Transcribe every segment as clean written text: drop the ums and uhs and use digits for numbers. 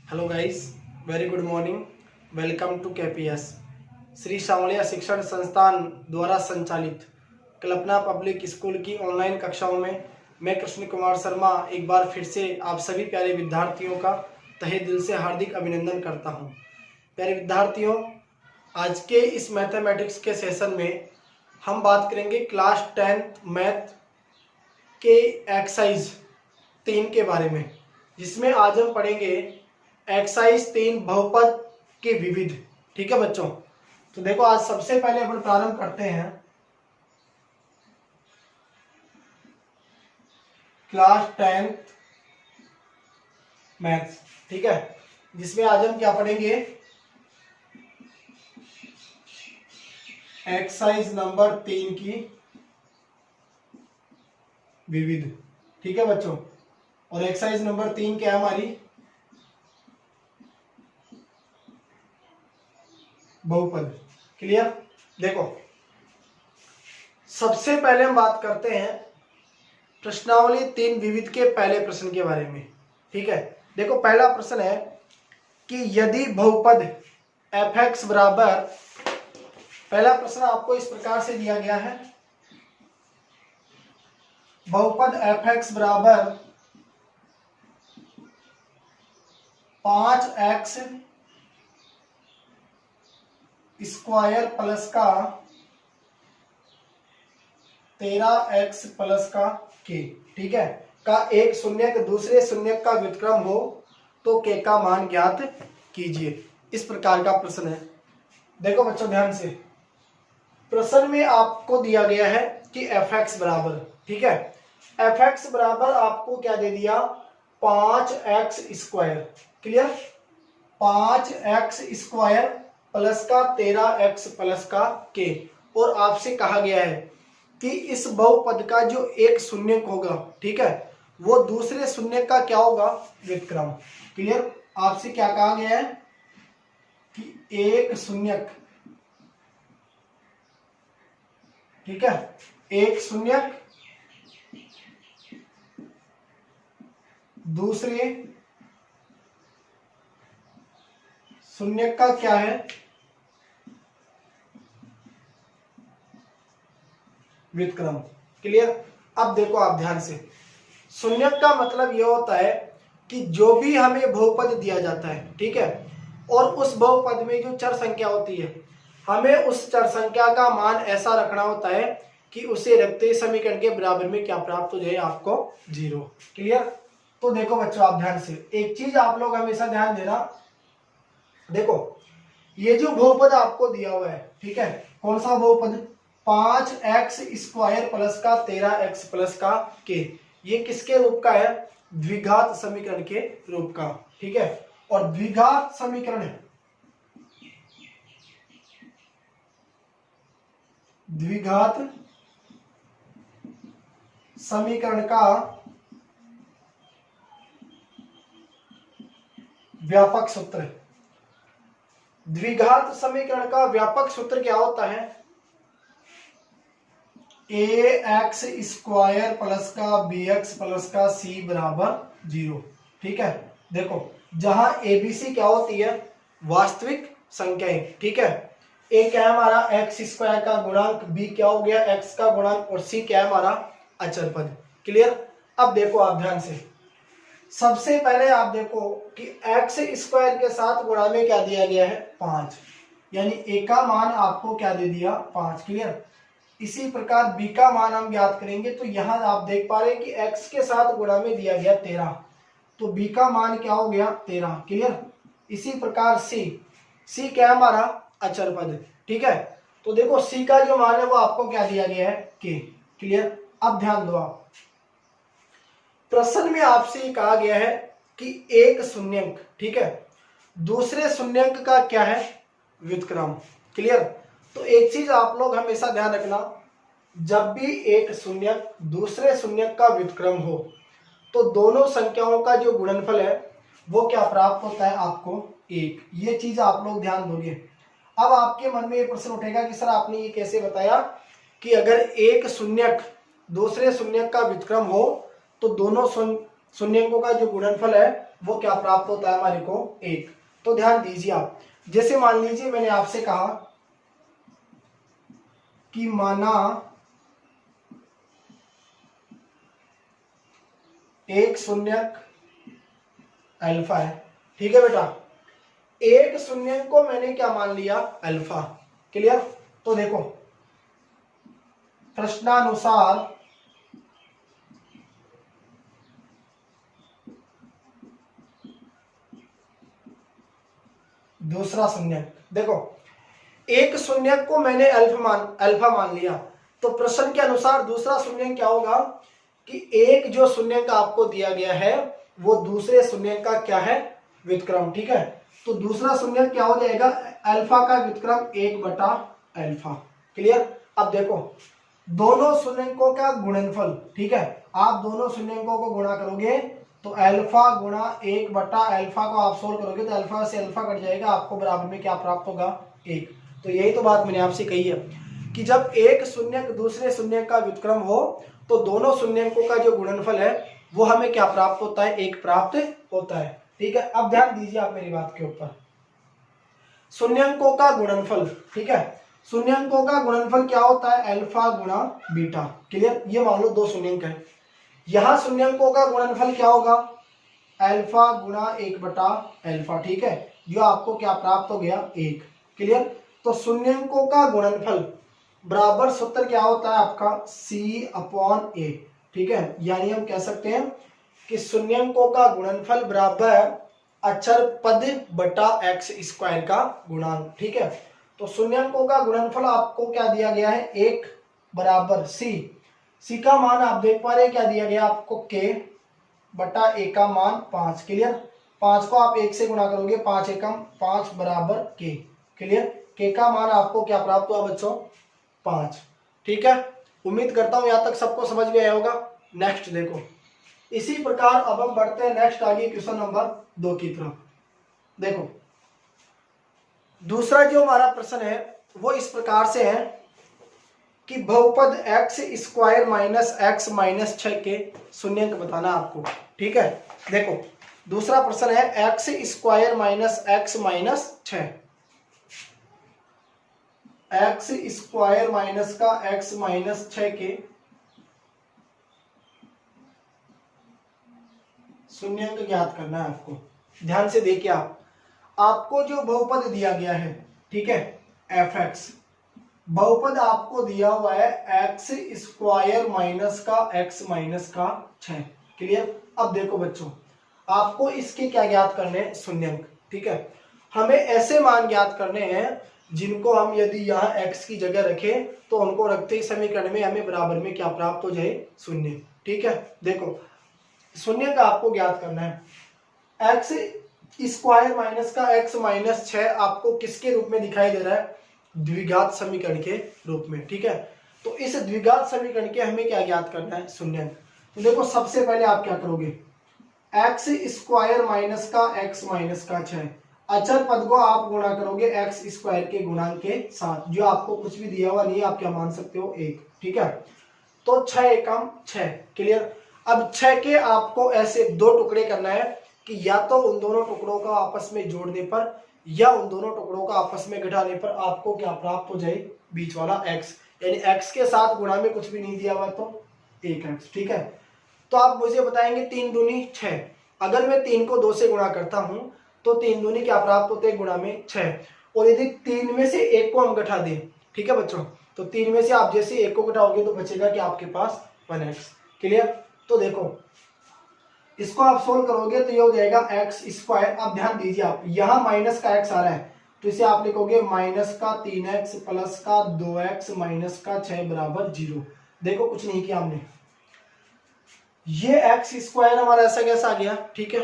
Hello guys, very good morning. Welcome to KPS Shri Shyamliya शिक्षण संस्थान द्वारा संचालित कल्पना पब्लिक स्कूल की ऑनलाइन कक्षाओं में मैं कृष्ण कुमार शर्मा एक बार फिर से आप सभी प्यारे विद्यार्थियों का तहे दिल से हार्दिक अभिनंदन करता हूं। प्यारे विद्यार्थियों, आज के इस मैथमेटिक्स के सेशन में हम बात करेंगे क्लास 10th मैथ के एक्सरसाइज 3 के बारे में, जिसमें आज हम पढ़ेंगे एक्सरसाइज 3 बहुपद के विविध। ठीक है बच्चों, तो देखो आज सबसे पहले अपन प्रारंभ करते हैं क्लास 10th मैथ्स। ठीक है, जिसमें आज हम क्या पढ़ेंगे, एक्सरसाइज नंबर 3 की विविध। ठीक है बच्चों, और एक्सरसाइज नंबर 3 क्या है हमारी, बहुपद। क्लियर। देखो सबसे पहले हम बात करते हैं प्रश्नावली 3 विविध के पहले प्रश्न के बारे में। ठीक है, देखो पहला प्रश्न है कि यदि बहुपद f(x) बराबर, पहला प्रश्न आपको इस प्रकार से दिया गया है, बहुपद f(x) बराबर 5x स्क्वायर प्लस का 13x प्लस का k, ठीक है, का एक शून्यक दूसरे शून्यक का व्युत्क्रम हो तो k का मान ज्ञात कीजिए। इस प्रकार का प्रश्न है। देखो बच्चों ध्यान से, प्रश्न में आपको दिया गया है कि f(x) बराबर, ठीक है, f(x) बराबर आपको क्या दे दिया, 5x square. Clear, 5x square plus का 13x प्लस का k, और आपसे कहा गया है कि इस बहुपद का जो एक शून्यक होगा, ठीक है, वो दूसरे शून्यक का क्या होगा, व्युत्क्रम। क्लियर, आपसे क्या कहा गया है कि एक शून्यक, ठीक है, एक शून्यक दूसरे शून्यक का क्या है, व्युत्क्रम। क्लियर। अब देखो आप ध्यान से, शून्यक का मतलब यह होता है कि जो भी हमें बहुपद दिया जाता है, ठीक है, और उस बहुपद में जो चर संख्या होती है, हमें उस चर संख्या का मान ऐसा रखना होता है कि उसे रखते समीकरण के बराबर में क्या प्राप्त हो जाए, आपको 0। क्लियर। तो देखो बच्चों आप ध्यान से एक चीज आप लोग हमेशा ध्यान देना, देखो ये जो बहुपद आपको दिया हुआ है, ठीक है, कौन सा बहुपद, 5x स्क्वायर प्लस का 13x प्लस का k, ये किसके रूप का है, द्विघात समीकरण के रूप का। ठीक है, और द्विघात समीकरण, द्विघात समीकरण का व्यापक सूत्र, द्विघात समीकरण का व्यापक सूत्र क्या होता है, ax स्क्वायर प्लस का bx प्लस का c बराबर 0। ठीक है, देखो जहां abc क्या होती है, वास्तविक संख्याएं, ठीक है, a क्या है हमारा x स्क्वायर का गुणांक, b क्या हो गया x का गुणांक, और c क्या है हमारा अचर पद। क्लियर। अब देखो आप ध्यान से, सबसे पहले आप देखो कि x स्क्वायर के साथ गुणा में क्या दिया गया है, 5, यानी a का मान आपको क्या दे दिया, 5। क्लियर। इसी प्रकार b का मान हम ज्ञात करेंगे, तो यहां आप देख पा रहे हैं कि x के साथ गुणा में दिया गया 13, तो b का मान क्या हो गया, 13। क्लियर। इसी प्रकार c क्या है हमारा अचर पद। ठीक है, तो देखो c का जो मान है वो आपको क्या दिया गया है, k। क्लियर। अब ध्यान दो आप, प्रश्न में आपसे कहा गया है कि एक शून्यंक, ठीक है, दूसरे शून्यंक का क्या है, व्युत्क्रम। क्लियर। तो एक चीज आप लोग हमेशा ध्यान रखना, जब भी एक शून्यक दूसरे शून्यक का व्युत्क्रम हो तो दोनों संख्याओं का जो गुणनफल है वो क्या प्राप्त होता है, आपको 1। ये चीज आप लोग ध्यान दोगे। अब आपके मन में ये प्रश्न उठेगा कि सर आपने ये कैसे बताया कि अगर एक शून्यक दूसरे शून्यक का व्युत्क्रम हो तो दोनों शून्यंकों का जो गुणनफल है वो क्या प्राप्त होता है हमारे को 1। तो ध्यान दीजिए आप, जैसे मान लीजिए मैंने आपसे कहा कि माना एक शून्यक अल्फा है, ठीक है बेटा, एक शून्यक को मैंने क्या मान लिया अल्फा। क्लियर? तो देखो प्रश्नानुसार दूसरा शून्यक, देखो एक शून्यक को मैंने अल्फा मान लिया, तो प्रश्न के अनुसार दूसरा शून्यक क्या होगा कि एक जो शून्यक आपको दिया गया है वो दूसरे शून्यक का क्या है व्युत्क्रम। ठीक है, तो दूसरा शून्यक क्या हो जाएगा अल्फा का व्युत्क्रम 1/अल्फा। क्लियर? अब देखो दोनों शून्यकों का गुणनफल, ठीक है, आप दोनों शून्यकों को गुणा करोगे तो अल्फा गुणा 1/अल्फा को आप सोल्व करोगे तो अल्फा से अल्फा कट जाएगा, आपको बराबर में क्या प्राप्त होगा 1। तो यही तो बात मैंने आपसे कही है कि जब एक शून्यक दूसरे शून्यक का व्युत्क्रम हो तो दोनों शून्यकों का जो गुणनफल है वो हमें क्या प्राप्त होता है 1 प्राप्त होता है। ठीक है, अब ध्यान दीजिए आप मेरी बात के ऊपर, शून्यकों का गुणनफल, ठीक है, शून्यकों का गुणनफल क्या होता है अल्फा गुणा बीटा। क्लियर? ये मान लो दो शून्यक है, यहां शून्यकों का गुणनफल क्या होगा अल्फा गुणा 1/अल्फा। ठीक है, जो आपको क्या प्राप्त हो गया 1। क्लियर? तो शून्यकों का गुणनफल बराबर सूत्र क्या होता है आपका C/A। ठीक है, यानी हम कह सकते हैं कि शून्यकों का गुणनफल बराबर अचर पद बटा x स्क्वायर का गुणांक। ठीक है, तो शून्यकों का गुणनफल आपको क्या दिया गया है 1 बराबर C का मान आप देख पा रहे हैं क्या दिया गया आपको k बटा a का मान 5। क्लियर? 5 को आप 1 से गुणा करोगे 5 एकम 5 बराबर k। क्लियर? k का मान आपको क्या प्राप्त हुआ बच्चों 5। ठीक है, उम्मीद करता हूं यहां तक सबको समझ में आया होगा। नेक्स्ट देखो, इसी प्रकार अब हम बढ़ते हैं नेक्स्ट आगे क्वेश्चन नंबर 2 की तरफ। देखो दूसरा जो हमारा प्रश्न है वो इस प्रकार से है कि बहुपद x square minus x minus 6 के शून्यक बताना आपको। ठीक है, देखो दूसरा प्रश्न है x square minus x minus 6, x square minus का x माइनस 6 के शून्यक ज्ञात करना है आपको। ध्यान से देखिए आपको जो बहुपद दिया गया है, ठीक है, fx बहुपद आपको दिया हुआ है x स्क्वायर माइनस का x माइनस का 6। क्लियर? अब देखो बच्चों आपको इसके क्या ज्ञात करने हैं शून्यक। ठीक है, हमें ऐसे मान ज्ञात करने हैं जिनको हम यदि यहाँ x की जगह रखें तो उनको रखते ही समीकरण में हमें बराबर में क्या प्राप्त हो जाए शून्य। ठीक है, देखो शून्य का आपको ज्ञात करना है x स्क्वायर माइनस का x माइनस 6 आपको किसके रूप में दिखाई दे रहा है द्विघात समीकरण के रूप में। ठीक है, तो इस द्विघात समीकरण के हमें क्या ज्ञात करना है शून्य। तो देखो सबसे पहले आप क्या करोगे x स्क्वायर माइनस का x माइनस का 6 अचर पद को आप गुणा करोगे x स्क्वायर के गुणांक के साथ, जो आपको कुछ भी दिया हुआ नहीं है आप क्या मान सकते हो 1। ठीक है, तो 6 एकम 6। क्लियर? अब 6 के आपको ऐसे दो टुकड़े करना है कि या तो उन दोनों टुकड़ों का आपस में जोड़ने पर या उन दोनों टुकड़ों का आपस में घटाने पर आपको क्या प्राप्त हो जाए बीच वाला x, यानी x के साथ गुणा में कुछ भी नहीं दिया हुआ तो 1x। ठीक है, तो आप मुझे बताएंगे 3 दूनी 6, अगर मैं 3 को 2 से गुणा करता हूं तो 3 दूनी क्या प्राप्त होते हैं गुणा में 6, और यदि 3 में से 1 को हम घटा दें, ठीक है बच्चों, तो 3 में से आप जैसे 1 को घटाओगे तो बचेगा कि आपके पास 1x। क्लियर? तो देखो इसको आप सोल्व करोगे तो ये हो जाएगा x स्क्वायर। अब ध्यान दीजिए आप यहां माइनस का x आ रहा है तो इसे आप लिखोगे माइनस का 3x प्लस का 2x माइनस का 6 बराबर 0। देखो कुछ नहीं किया हमने, ये x स्क्वायर हमारा ऐसा कैसा आ गया, ठीक है,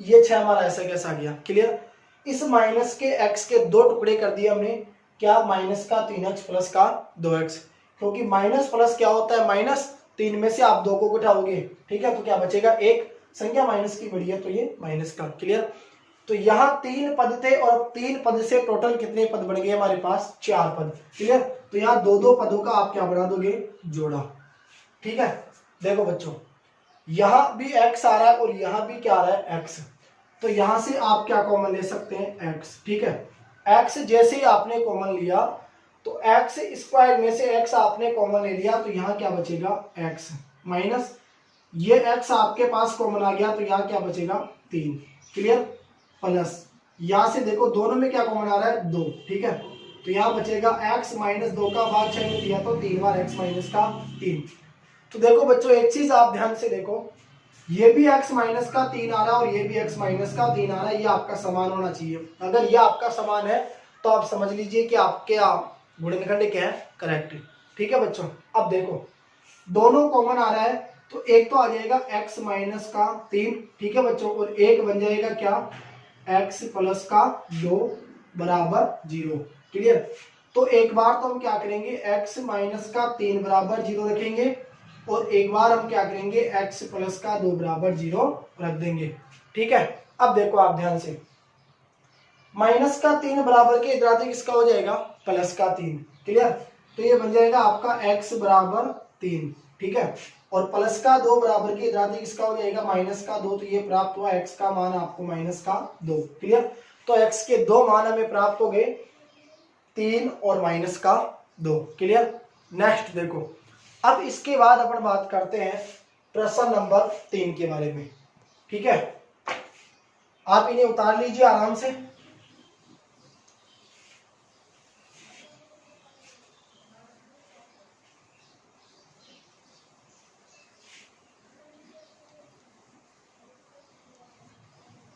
ये 6 हमारा ऐसा कैसा आ गया। क्लियर? इस माइनस के x के दो टुकड़े कर दिए हमने, क्या माइनस का 3x प्लस का 2x, क्योंकि माइनस प्लस क्या होता है माइनस, 3 में से आप 2 को घटाओगे, ठीक है, तो क्या बचेगा 1, संख्या माइनस की बड़ी है तो ये माइनस का। क्लियर? तो यहाँ 3 पद थे और 3 पद से टोटल कितने पद बन गए हमारे पास 4 पद। क्लियर? तो यहाँ 2-2 पदों का आप क्या बना दोगे जोड़ा। ठीक है, देखो बच्चों यहाँ भी x आ रहा है और यहाँ भी क्या आ रहा है x, तो यहाँ से आप क्या कॉमन ले सकते हैं x, ठीक है। x जैसे ही आपने कॉमन लिया तो x स्क्वायर में से x आपने कॉमन ले लिया, तो यहाँ क्या बचेगा x माइनस ये x आपके पास कॉमन आ गया, तो यहाँ क्या बचेगा 3, क्लियर, प्लस यहाँ से देखो दोनों में क्या कॉमन आ रहा है 2, ठीक है, तो यहाँ बचेगा x माइनस 2 का भाग 6 में दिया तो 3 बार x माइनस का 3। तो देखो बच्चों एक चीज आप ध्यान से देखो, ये भी x माइनस का 3 आ रहा है और ये भी x माइनस का 3 आ रहा है, ये आपका समान होना चाहिए। अगर ये आपका समान है तो आप समझ लीजिए कि आपके गुणनखंड क्या है, करेक्ट, ठीक है बच्चों। अब देखो दोनों कॉमन आ रहा है, तो एक तो आ जाएगा x माइनस का 3, ठीक है बच्चों, और एक बन जाएगा क्या x प्लस का 2 बराबर 0, क्लियर। तो एक बार तो हम क्या करेंगे x माइनस का 3 बराबर 0 रखेंगे और एक बार हम क्या करेंगे x प्लस का 2 बराबर 0 रख देंगे, ठीक है। अब देखो आप ध्यान से, माइनस का 3 बराबर के इधर किसका हो जाएगा प्लस का 3, क्लियर, तो ये बन जाएगा आपका x बराबर 3, ठीक है, और प्लस का 2 बराबर के इधर किसका हो जाएगा माइनस का 2, तो ये प्राप्त हुआ x का मान आपको माइनस का 2, क्लियर। तो x के दो मान हमें प्राप्त हो गए 3 और माइनस का 2, क्लियर। नेक्स्ट देखो, अब इसके बाद अपन बात करते हैं प्रश्न नंबर 3 के बारे में, ठीक है। आप इन्हें उतार लीजिए आराम से।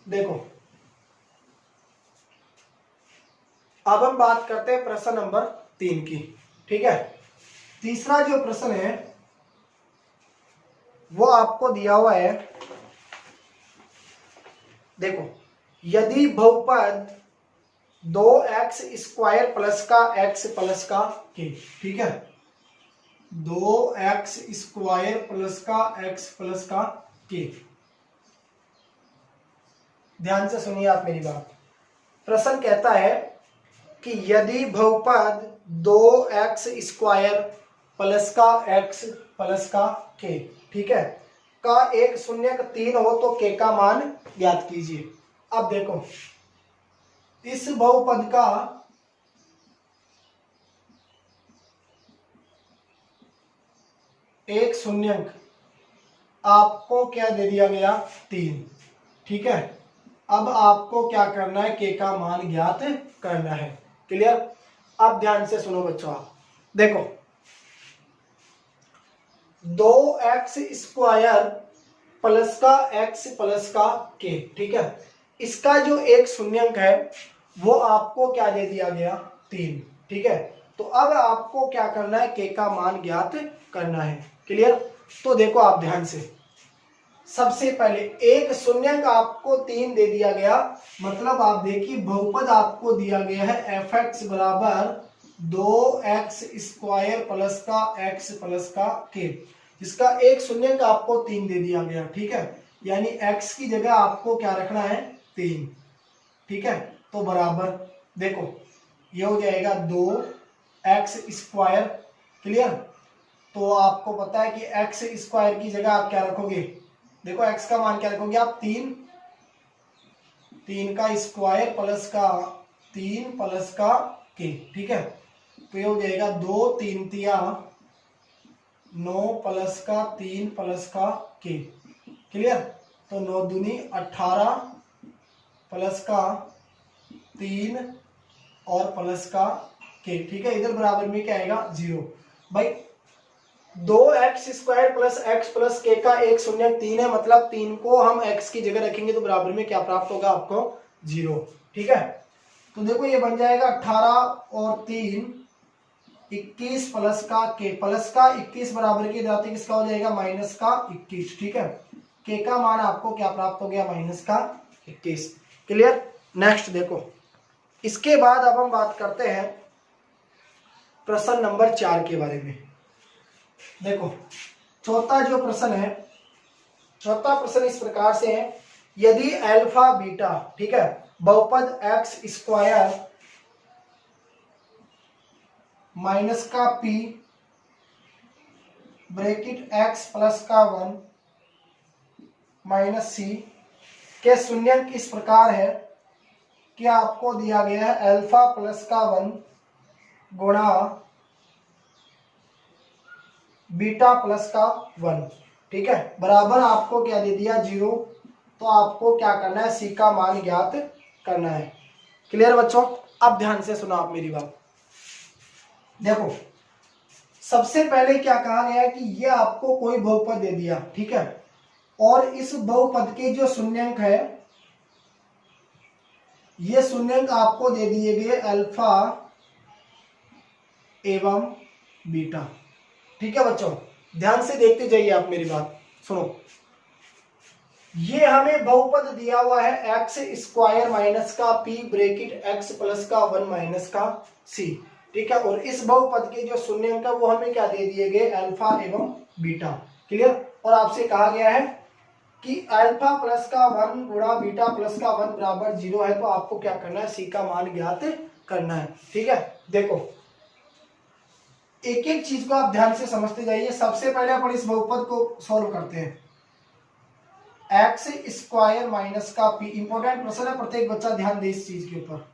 देखो अब हम बात करते हैं प्रश्न नंबर 3 की, ठीक है। तीसरा जो प्रश्न है वो आपको दिया हुआ है, देखो यदि बहुपद 2x स्क्वायर प्लस का x प्लस का k, ठीक है, 2x स्क्वायर प्लस का x प्लस का k, ध्यान से सुनिए आप मेरी बात। प्रश्न कहता है कि यदि बहुपद 2x स्क्वायर प्लस का x प्लस का k, ठीक है, का एक शून्य 3 हो तो k का मान ज्ञात कीजिए। अब देखो इस बहुपद का एक शून्यक आपको क्या दे दिया गया 3, ठीक है। अब आपको क्या करना है k का मान ज्ञात करना है, क्लियर। अब ध्यान से सुनो बच्चों, आप देखो 2x स्क्वायर प्लस का x प्लस का k, ठीक है, इसका जो एक शून्यंक है वो आपको क्या दे दिया गया 3, ठीक है। तो अब आपको क्या करना है k का मान ज्ञात करना है, क्लियर। तो देखो आप ध्यान से, सबसे पहले एक शून्यंक आपको 3 दे दिया गया, मतलब आप देखिए बहुपद आपको दिया गया है fx बराबर 2x स्क्वायर प्लस का x प्लस का k, जिसका एक शून्यंक आपको 3 दे दिया गया, ठीक है, यानी x की जगह आपको क्या रखना है 3, ठीक है। तो बराबर देखो ये हो जाएगा 2x स्क्वायर, क्लियर। तो आपको पता है कि x स्क्वायर की जगह आप क्या रखोगे, देखो x का मान क्या रखोगे आप 3 का स्क्वायर प्लस का 3 प्लस का k, ठीक है। तो ये हो जाएगा 2 3 तिया 9 प्लस का 3 प्लस का k, क्लियर। तो 9 दूनी 18 प्लस का 3 और प्लस का k, ठीक है। इधर बराबर में क्या आएगा 0। भाई 2x square plus x plus k का एक शून्य 3 है, मतलब 3 को हम x की जगह रखेंगे तो बराबर में क्या प्राप्त होगा आपको 0, ठीक है। तो देखो ये बन जाएगा 18 और 3 21 प्लस का k, प्लस का 21 बराबर की जाती किसका हो जाएगा माइनस का 21, ठीक है। k का मान आपको क्या प्राप्त हो गया माइनस का 21, क्लियर। नेक्स्ट देखो इसके बाद अब हम बात करते हैं प्रश्न नंबर 4 के बारे में। देखो चौथा जो प्रश्न है, चौथा प्रश्न इस प्रकार से है, यदि अल्फा बीटा, ठीक है, बहुपद x स्क्वायर माइनस का p ब्रैकेट x प्लस का 1 माइनस सी के शून्यंक इस प्रकार है कि आपको दिया गया है अल्फा प्लस का 1 गुणा बीटा प्लस का 1, ठीक है, बराबर आपको क्या दे दिया 0। तो आपको क्या करना है, सी का मान ज्ञात करना है। क्लियर बच्चों? अब ध्यान से सुनो आप मेरी बात। देखो सबसे पहले क्या कहा गया है कि ये आपको कोई बहुपद दे दिया, ठीक है, और इस बहुपद के जो शून्यंक है, ये शून्यंक आपको दे दिए गए अल्फा एवं बीटा, ठीक है बच्चों, ध्यान से देखते जाइए आप मेरी बात सुनो। ये हमें बहुपद दिया हुआ है एक्स स्क्वायर माइनस का पी ब्रैकेट एक्स प्लस का 1 माइनस का सी, ठीक है, और इस बहुपद के जो शून्यंक है वो हमें क्या दे दिए गए अल्फा एवं बीटा। क्लियर? और आपसे कहा गया है कि अल्फा प्लस का 1 गुणा बीटा प्लस का 1 बराबर 0 है, तो आपको क्या करना है, सी का मान ज्ञात करना है। ठीक है, देखो एक एक चीज को आप ध्यान से समझते जाइए। सबसे पहले अपन इस बहुपद को सॉल्व करते हैं। एक्स स्क्वायर माइनस का पी, इंपॉर्टेंट प्रश्न है, प्रत्येक बच्चा ध्यान दे इस चीज के ऊपर।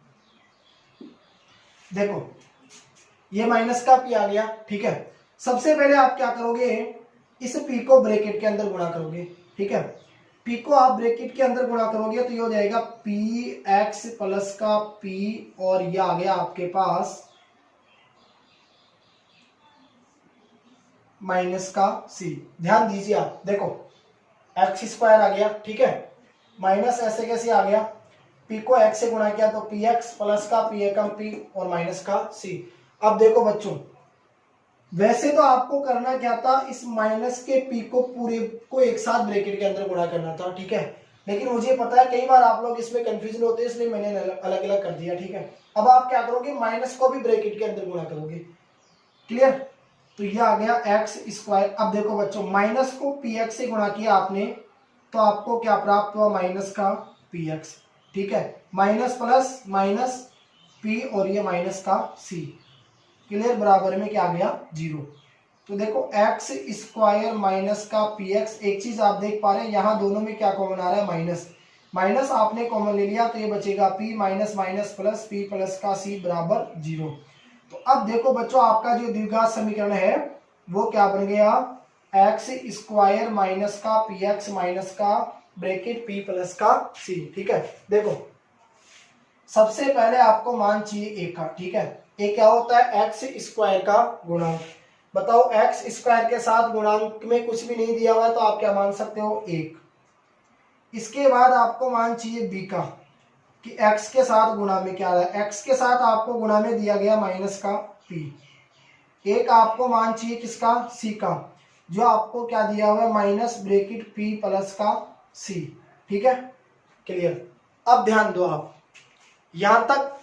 देखो ये माइनस का पी आ गया, ठीक है, सबसे पहले आप क्या करोगे, इस पी को ब्रैकेट के अंदर गुणा करोगे, ठीक है, पी को आप ब्रैकेट के अंदर गुणा करोगे तो ये हो जाएगा पी एक्स प्लस का पी, और ये आ गया आपके पास माइनस का सी। ध्यान दीजिए आप, देखो एक्स स्क्वायर आ गया, ठीक है, माइनस ऐसे कैसे आ गया, पी को एक्स से गुणा किया तो पी एक्स प्लस का पी एकम पी और माइनस का सी। अब देखो बच्चों, वैसे तो आपको करना क्या था, इस माइनस के पी को पूरे को एक साथ ब्रैकेट के अंदर गुणा करना था, ठीक है, लेकिन मुझे पता है कई बार आप लोग इसमें कंफ्यूजन होते हैं, इसलिए मैंने अलग अलग कर दिया, ठीक है। अब आप क्या करोगे, माइनस को भी ब्रैकेट के अंदर गुणा करोगे। क्लियर? तो ये आ गया एक्स स्क्वायर। अब देखो बच्चों, माइनस को पी एक्स से गुणा किया आपने तो आपको क्या प्राप्त हुआ, माइनस का पी एक्स, ठीक है, माइनस प्लस माइनस पी और ये माइनस का सी। क्लियर? बराबर में क्या आ गया 0। तो देखो एक्स स्क्वायर माइनस का पी एक्स, एक चीज आप देख पा रहे हैं यहाँ दोनों में क्या कॉमन आ रहा है, माइनस, माइनस आपने कॉमन ले लिया तो ये बचेगा P minus minus plus P plus का सी बराबर 0। तो अब देखो बच्चों, आपका जो द्विघात समीकरण है वो क्या बन गया, एक्स स्क्वायर माइनस का पी एक्स माइनस का ब्रैकेट पी प्लस का सी, ठीक है। देखो सबसे पहले आपको मान चाहिए ए का, ठीक है, ए क्या होता है, एक्स स्क्वायर का गुणांक। बताओ एक्स स्क्वायर के साथ गुणांक में कुछ भी नहीं दिया हुआ है तो आप क्या मान सकते हो, 1। इसके बाद आपको मान चाहिए बी का, कि x के साथ गुणा में क्या है, x के साथ आपको गुणा में दिया गया माइनस का p। एक आपको मान चाहिए किसका, c का, जो आपको क्या दिया हुआ है, माइनस ब्रैकेट p प्लस का c, ठीक है। क्लियर? अब ध्यान दो आप, यहां तक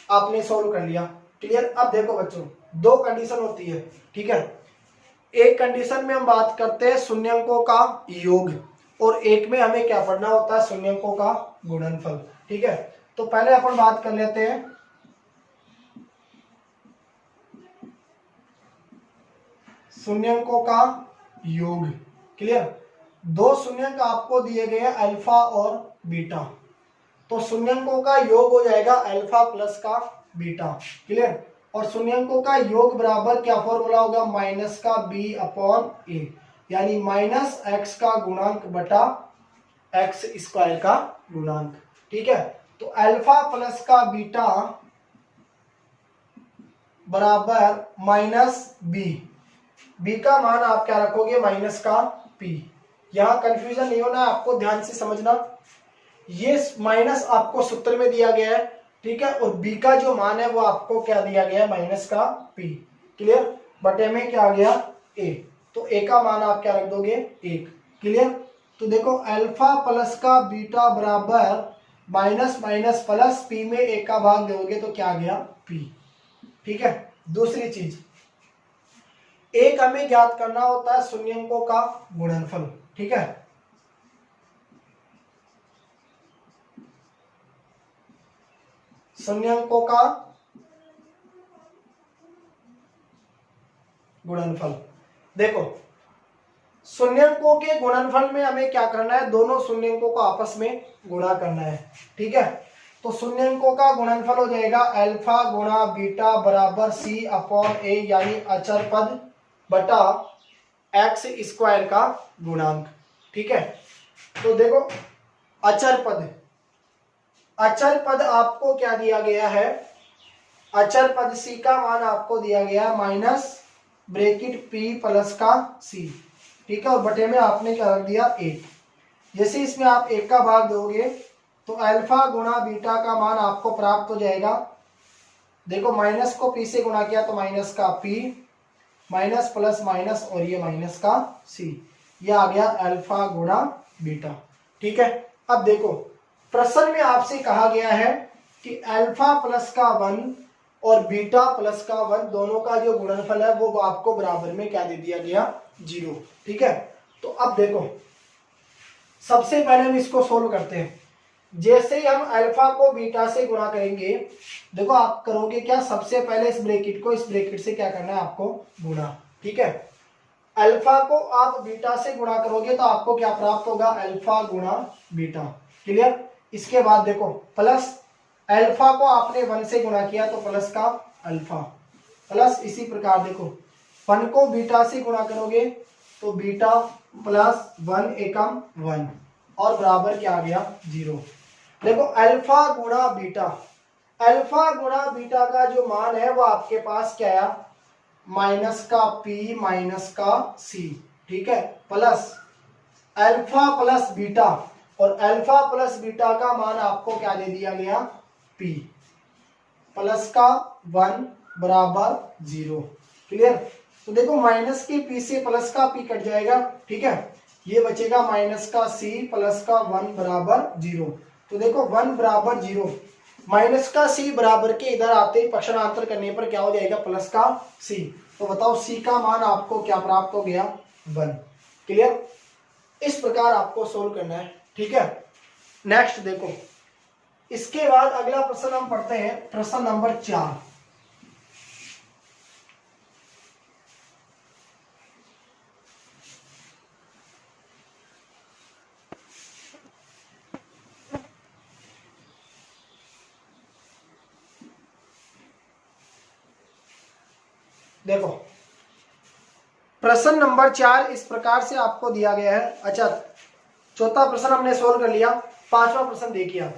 आपने सॉल्व कर लिया। क्लियर? अब देखो बच्चों, दो कंडीशन होती है, ठीक है, एक कंडीशन में हम बात करते हैं शून्यंकों का योग, और एक में हमें क्या पढ़ना होता है, शून्यंकों का गुणनफल, ठीक है। तो पहले अपन बात कर लेते हैं शून्यंकों का योग। क्लियर? दो शून्यंक आपको दिए गए हैं अल्फा और बीटा, तो शून्यंकों का योग हो जाएगा अल्फा प्लस का बीटा। क्लियर? और शून्यंकों का योग बराबर क्या फॉर्मूला होगा, माइनस का बी अपॉन ए, यानी माइनस एक्स का गुणांक बटा एक्स स्क्वायर का गुणांक, ठीक है। तो अल्फा प्लस का बीटा बराबर माइनस बी, बी का मान आप क्या रखोगे, माइनस का पी। यहां कंफ्यूजन नहीं होना, आपको ध्यान से समझना, ये माइनस आपको सूत्र में दिया गया है, ठीक है, और बी का जो मान है वो आपको क्या दिया गया है, माइनस का पी। क्लियर? बटे में क्या आ गया, ए, तो ए का मान आप क्या रख दोगे, 1। क्लियर? तो देखो अल्फा प्लस का बीटा बराबर माइनस माइनस प्लस पी में ए का भाग दोगे तो क्या आ गया, पी, ठीक है। दूसरी चीज, एक हमें ज्ञात करना होता है शून्यंकों का गुणनफल, ठीक है, शून्यंकों का गुणनफल। देखो शून्यंकों के गुणनफल में हमें क्या करना है, दोनों शून्यंकों को आपस में गुणा करना है। ठीक है, तो शून्यंकों का गुणनफल हो जाएगा अल्फा गुणा बीटा बराबर सी अपॉन ए, यानी अचर पद बटा एक्स स्क्वायर का गुणांक। ठीक है, तो देखो अचर पद, अचर पद आपको क्या दिया गया है, अचर पद सी का मान आपको दिया गया है माइनस ब्रैकेट पी प्लस का सी। ठीक है, और बटे में आपने क्या रख दिया 1। जैसे इसमें आप 1 का भाग दोगे तो अल्फा गुणा बीटा का मान आपको प्राप्त हो जाएगा। देखो माइनस को पी से गुणा किया तो माइनस का पी, माइनस प्लस माइनस और ये माइनस का सी, ये आ गया अल्फा गुणा बीटा। ठीक है, अब देखो प्रश्न में आपसे कहा गया है कि अल्फा प्लस का 1 और बीटा प्लस का 1 दोनों का जो गुणनफल है वो आपको बराबर में क्या दे दिया गया, 0। ठीक है, तो अब देखो सबसे पहले हम इसको सोल्व करते हैं। जैसे ही हम अल्फा को बीटा से गुणा करेंगे, देखो आप करोगे क्या, सबसे पहले इस ब्रैकेट को इस ब्रैकेट से क्या करना है आपको गुणा। ठीक है, अल्फा को आप बीटा से गुणा करोगे तो आपको क्या प्राप्त होगा, अल्फा गुणा बीटा। क्लियर, इसके बाद देखो प्लस अल्फा को आपने 1 से गुणा किया तो प्लस का अल्फा, प्लस इसी प्रकार देखो 1 को बीटा से गुणा करोगे तो बीटा प्लस 1 एकम 1 और बराबर क्या आ गया 0। देखो अल्फा गुणा बीटा, अल्फा गुणा बीटा का जो मान है वो आपके पास क्या आया, माइनस का पी माइनस का सी। ठीक है, प्लस अल्फा प्लस बीटा, और अल्फा प्लस बीटा का मान आपको क्या दे दिया गया, पी, प्लस का 1 बराबर 0। क्लियर, तो देखो माइनस के पी से प्लस का पी कट जाएगा। ठीक है, ये बचेगा माइनस का सी प्लस का 1 बराबर 0। तो देखो 1 बराबर 0, माइनस का सी बराबर के इधर आते ही पक्षांतर करने पर क्या हो जाएगा, प्लस का सी। तो बताओ सी का मान आपको क्या प्राप्त हो गया, 1। क्लियर, इस प्रकार आपको सोल्व करना है। ठीक है, नेक्स्ट देखो, इसके बाद अगला प्रश्न हम पढ़ते हैं, प्रश्न नंबर 4। देखो प्रश्न नंबर 4 इस प्रकार से आपको दिया गया है। अच्छा, चौथा प्रश्न हमने सोल्व कर लिया, पांचवा प्रश्न देखिए आप।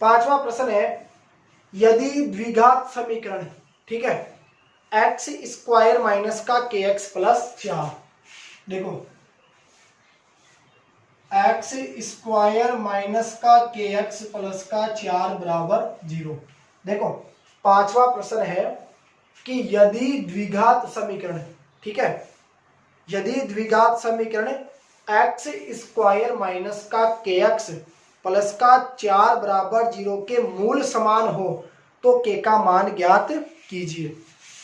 पांचवा प्रश्न है, यदि द्विघात समीकरण, ठीक है, एक्स स्क्वायर माइनस का के एक्स प्लस 4, देखो एक्स स्क्वायर माइनस का के एक्स प्लस का 4 बराबर 0। देखो पांचवा प्रश्न है कि यदि द्विघात समीकरण, ठीक है, यदि द्विघात समीकरण एक्स स्क्वायर माइनस का के एक्स प्लस का 4 बराबर 0 के मूल समान हो तो के का मान ज्ञात कीजिए।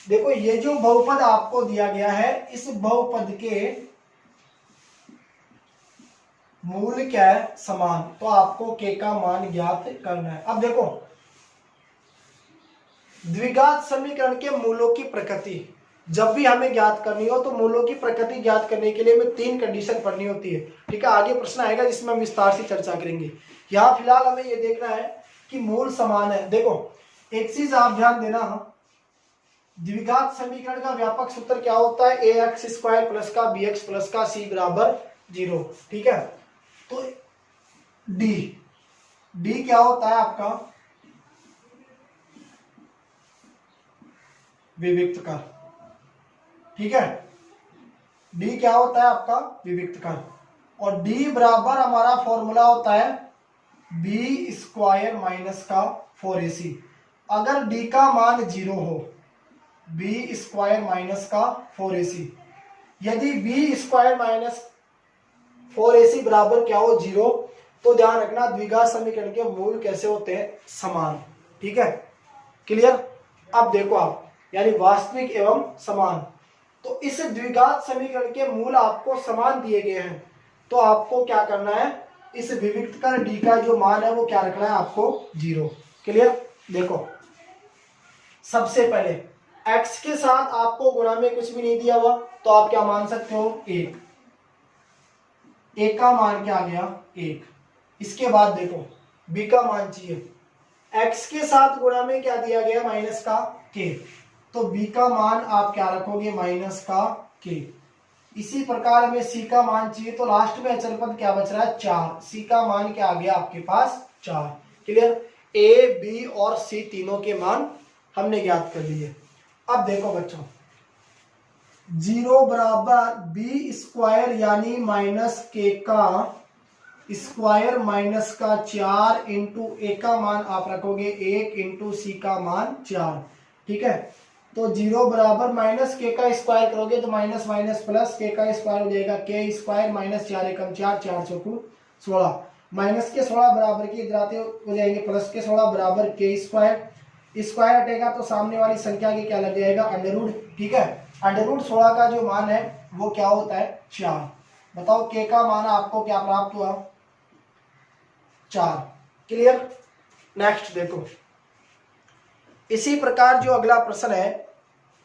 देखो ये जो बहुपद आपको दिया गया है, इस बहुपद के मूल क्या है, समान, तो आपको के का मान ज्ञात करना है। अब देखो द्विघात समीकरण के मूलों की प्रकृति जब भी हमें ज्ञात करनी हो तो मूलों की प्रकृति ज्ञात करने के लिए हमें 3 कंडीशन पढ़नी होती है। ठीक है, आगे प्रश्न आएगा जिसमें हम विस्तार से चर्चा करेंगे। यहाँ फिलहाल हमें ये देखना है कि मूल समान है। देखो एक चीज आप ध्यान देना, द्विघात समीकरण का व्यापक सूत्र क्या होता है, ए एक्स स्क्वायर प्लस का बी एक्स प्लस का सी बराबर 0। ठीक है, तो डी क्या होता है आपका, विविक्त कर। ठीक है, डी क्या होता है आपका, विविक्त कर। और डी बराबर हमारा फॉर्मूला होता है बी स्क्वायर माइनस का 4ac। अगर डी का मान 0 हो, बी स्क्वायर माइनस का 4ac, यदि बी स्क्वायर माइनस 4ac बराबर क्या हो, 0, तो ध्यान रखना द्विघात समीकरण के मूल कैसे होते हैं, समान। ठीक है, क्लियर। अब देखो आप, यानी वास्तविक एवं समान, तो इस द्विघात समीकरण के मूल आपको समान दिए गए हैं, तो आपको क्या करना है, इस विविक्त कर डी का जो मान है वो क्या रखना है आपको, 0। क्लियर। देखो सबसे पहले x के साथ आपको गुणा में कुछ भी नहीं दिया हुआ, तो आप क्या मान सकते हो, 1। ए का मान क्या आ गया 1। इसके बाद देखो बी का मान चाहिए, x के साथ गुणा में क्या दिया गया माइनस का k, तो b का मान आप क्या रखोगे माइनस का k। इसी प्रकार हमें c का मान चाहिए, तो लास्ट में अचल पद क्या बच रहा है 4, c का मान क्या आ गया आपके पास 4। क्लियर, a b और c तीनों के मान हमने ज्ञात कर लिए। अब देखो बच्चों 0 बराबर बी स्क्वायर यानी माइनस के का स्क्वायर माइनस का 4 इंटू ए का मान आप रखोगे 1 इंटू सी का मान 4। ठीक है, तो 0 बराबर माइनस के का स्क्वायर करोगे तो माइनस माइनस प्लस के का स्क्वायर हो जाएगा के स्क्वायर माइनस 4 एकम 4, 4 चौकू 16, माइनस के 16 बराबर के इधर आते हो जाएंगे प्लस के 16 बराबर के स्क्वायर, स्क्वायर हटेगा तो सामने वाली संख्या के क्या लग जाएगा अंडर रूट। ठीक है, अंडर रूट 16 का जो मान है वो क्या होता है 4। बताओ के का मान आपको क्या प्राप्त हुआ 4। क्लियर, नेक्स्ट देखो इसी प्रकार जो अगला प्रश्न है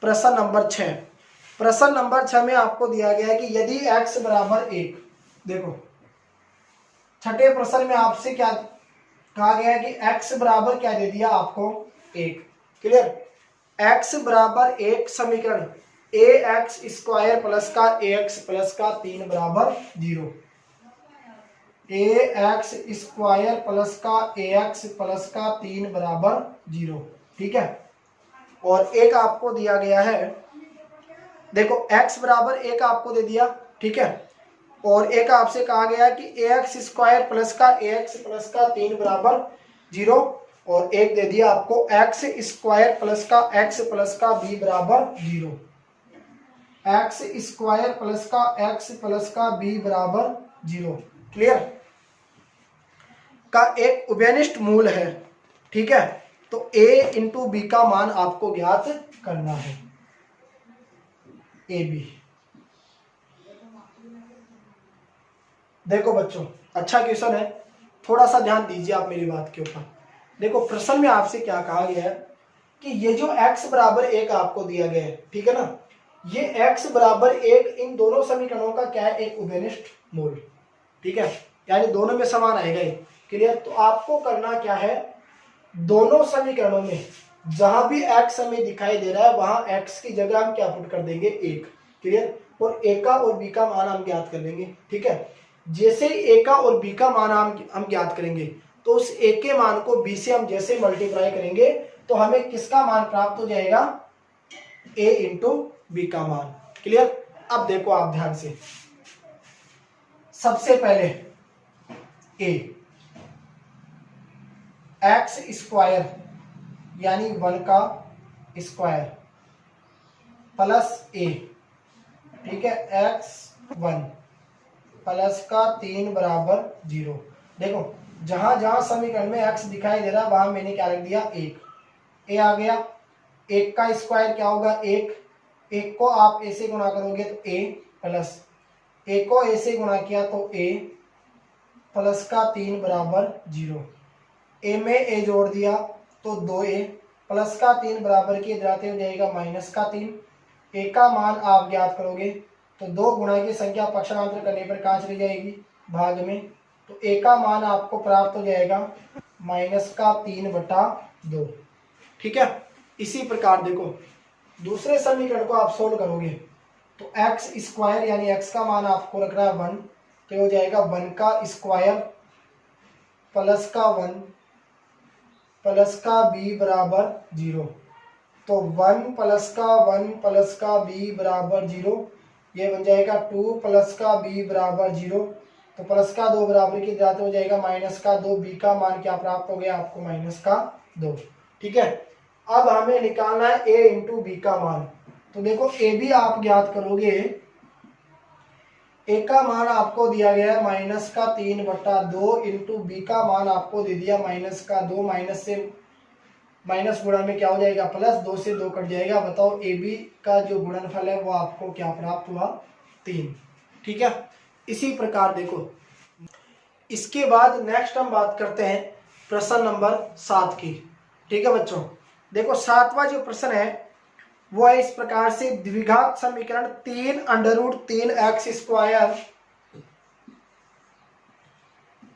प्रश्न नंबर 6। प्रश्न नंबर 6 में आपको दिया गया है कि यदि x बराबर 1, देखो छठे प्रश्न में आपसे क्या कहा गया है कि x बराबर क्या दे दिया आपको 1। क्लियर, x बराबर 1 समीकरण ax स्क्वायर प्लस का ax प्लस का 3 बराबर 0, ax स्क्वायर प्लस का ax प्लस का 3 बराबर 0। ठीक है, और एक आपको दिया गया है, देखो x बराबर 1 आपको दे दिया। ठीक है, और एक आपसे कहा गया है कि ax स्क्वायर प्लस का ax प्लस का 3 बराबर 0, और एक दे दिया आपको x स्क्वायर प्लस का x प्लस का b बराबर 0, x स्क्वायर प्लस का x प्लस का b बराबर 0। क्लियर, का एक उभयनिष्ठ मूल है। ठीक है, तो a इंटू बी का मान आपको ज्ञात करना है, ए बी। देखो बच्चों अच्छा क्वेश्चन है, थोड़ा सा ध्यान दीजिए आप मेरी बात के ऊपर। देखो प्रश्न में आपसे क्या कहा गया है कि ये जो x बराबर 1 आपको दिया गया है, ठीक है ना, ये x बराबर 1 इन दोनों समीकरणों का क्या है एक उभयनिष्ठ मूल। ठीक है, यानी दोनों में समान आएगा ये। क्लियर, तो आपको करना क्या है, दोनों समीकरणों में जहां भी x हमें दिखाई दे रहा है वहां x की जगह हम क्या पुट कर देंगे 1। क्लियर, और a का और b का मान हम ज्ञात कर लेंगे। ठीक है, जैसे ही a का और b का मान हम ज्ञात करेंगे तो उस a के मान को b से हम जैसे मल्टीप्लाई करेंगे तो हमें किसका मान प्राप्त हो जाएगा a इंटू बी का मान। क्लियर, अब देखो आप ध्यान से, सबसे पहले a x स्क्वायर यानी 1 का स्क्वायर प्लस a, ठीक है, x1 प्लस का 3 बराबर 0। देखो जहां जहां समीकरण में x दिखाई दे रहा है वहां मैंने क्या रख दिया 1, a आ गया। 1 का स्क्वायर क्या होगा 1, 1 को आप a से गुणा करोगे तो a प्लस a को a से गुणा किया तो a प्लस का 3 बराबर 0, a में a जोड़ दिया तो 2a प्लस का 3 बराबर के इधर आते हो जाएगा माइनस का 3। a का मान आप ज्ञात करोगे तो 2 गुणा की संख्या पक्षांतर करने पर कहाँ चली जाएगी भाग में, तो a का मान आपको प्राप्त हो जाएगा माइनस का 3/2। ठीक है, इसी प्रकार देखो दूसरे समीकरण को आप सोल्व करोगे तो x स्क्वायर यानी x का मान आपको रख रहा है 1, तो हो जाएगा 1 का स्क्वायर प्लस का 1 प्लस का b बराबर 0, तो 1 प्लस का 1 प्लस का b बराबर 0, ये बन जाएगा 2 प्लस का b बराबर 0, तो प्लस का 2 बराबर की जाते हो जाएगा माइनस का 2, b का मान क्या प्राप्त हो गया आपको माइनस का 2। ठीक है, अब हमें निकालना है a इंटू बी का मान, तो देखो a भी आप ज्ञात करोगे, a का मान आपको दिया गया है माइनस का 3/2 इंटू बी का मान आपको दे दिया माइनस का 2, माइनस से माइनस गुणा में क्या हो जाएगा प्लस, 2 से 2 कट जाएगा। बताओ ए बी का जो गुणनफल है वो आपको क्या प्राप्त हुआ 3। ठीक है, इसी प्रकार देखो इसके बाद नेक्स्ट हम बात करते हैं प्रश्न नंबर 7 की। ठीक है बच्चों, देखो 7वां जो प्रश्न है वो है इस प्रकार से, द्विघात समीकरण 3 √3x²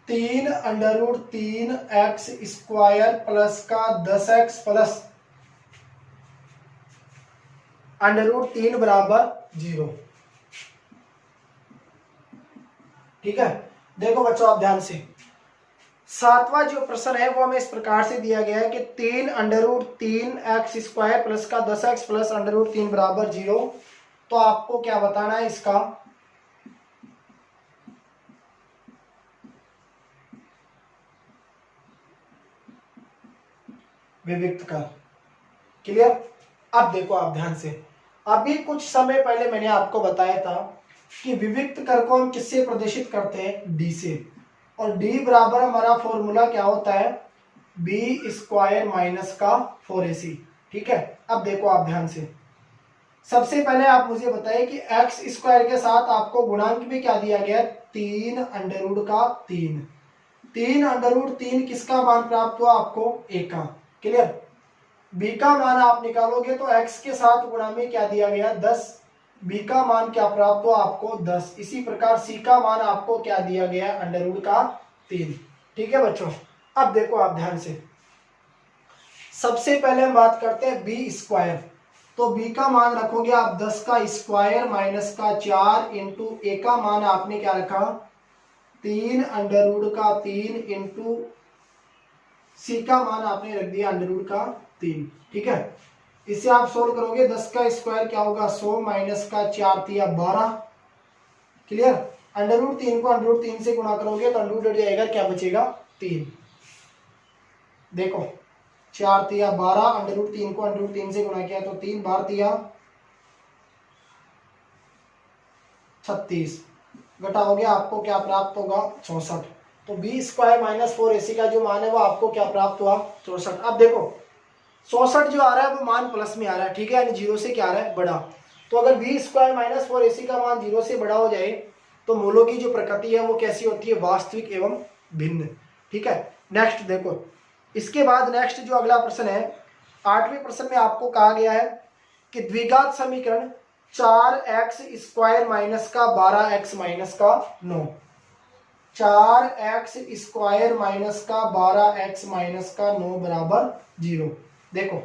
3√3x² प्लस का 10x प्लस √3 बराबर 0। ठीक है, देखो बच्चों आप ध्यान से, सातवां जो प्रश्न है वो हमें इस प्रकार से दिया गया है कि 3√3x² प्लस का 10x प्लस √3 बराबर 0। तो आपको क्या बताना है, इसका विविक्त कर। क्लियर। अब देखो आप ध्यान से, अभी कुछ समय पहले मैंने आपको बताया था कि विविक्त कर को हम किससे प्रदर्शित करते हैं, डी से। और डी बराबर हमारा फॉर्मूला क्या होता है, b² माइनस का 4ac। ठीक है, अब देखो आप ध्यान से, सबसे पहले आप मुझे बताइए कि x² के साथ आपको गुणांक भी क्या दिया गया, 3√3। 3√3 किसका मान प्राप्त हुआ आपको, a का। क्लियर। b का मान आप निकालोगे तो x के साथ गुणा में क्या दिया गया, 10। b का मान क्या प्राप्त हुआ आपको, 10। इसी प्रकार c का मान आपको क्या दिया गया, √3। ठीक है बच्चों, अब देखो आप ध्यान से, सबसे पहले हम बात करते हैं b²। तो b का मान रखोगे आप 10 का स्क्वायर माइनस का 4 इंटू a का मान आपने क्या रखा, 3√3 इंटू c का मान आपने रख दिया √3। ठीक है, इसे आप सोल्व करोगे, 10 का स्क्वायर क्या होगा, 100 माइनस का 4 तिया 12। क्लियर। √3 को √3 से गुणा करोगे तो √ जाएगा, क्या बचेगा, 3। देखो 4 तिया 12, √3 को √3 से गुणा किया तो 3 बार तिया 36, घटाओगे आपको क्या प्राप्त होगा, 64। तो b² माइनस 4ac का जो मान है वो आपको क्या प्राप्त हुआ, 64। अब देखो 64 जो आ रहा है वो मान प्लस में आ रहा है। ठीक है, यानी 0 से क्या आ रहा है, बड़ा। तो अगर b² माइनस 4ac का मान 0 से बड़ा हो जाए तो मूलों की जो प्रकृति है वो कैसी होती है, वास्तविक एवं भिन्न। ठीक है, नेक्स्ट देखो, इसके बाद नेक्स्ट जो अगला प्रश्न है, 8वें प्रश्न में आपको कहा गया है कि द्विघात समीकरण 4x² माइनस का 12x माइनस का 9, 4x² माइनस का 12x माइनस का 9 बराबर 0। देखो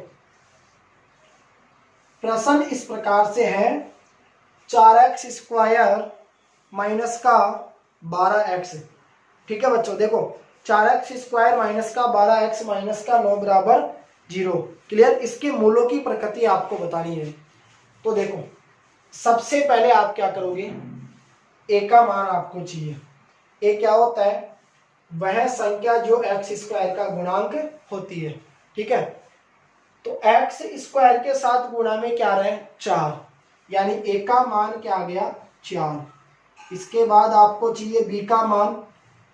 प्रश्न इस प्रकार से है, 4x² माइनस का 12x। ठीक है बच्चों, देखो 4x² माइनस का 12x माइनस का 9 बराबर 0। क्लियर। इसके मूलों की प्रकृति आपको बतानी है। तो देखो सबसे पहले आप क्या करोगे, a का मान आपको चाहिए। a क्या होता है, वह संख्या जो x² का गुणांक होती है। ठीक है, तो x² के साथ गुणा में क्या रहे, 4, यानी a का मान क्या आ गया, 4। इसके बाद आपको चाहिए b का मान,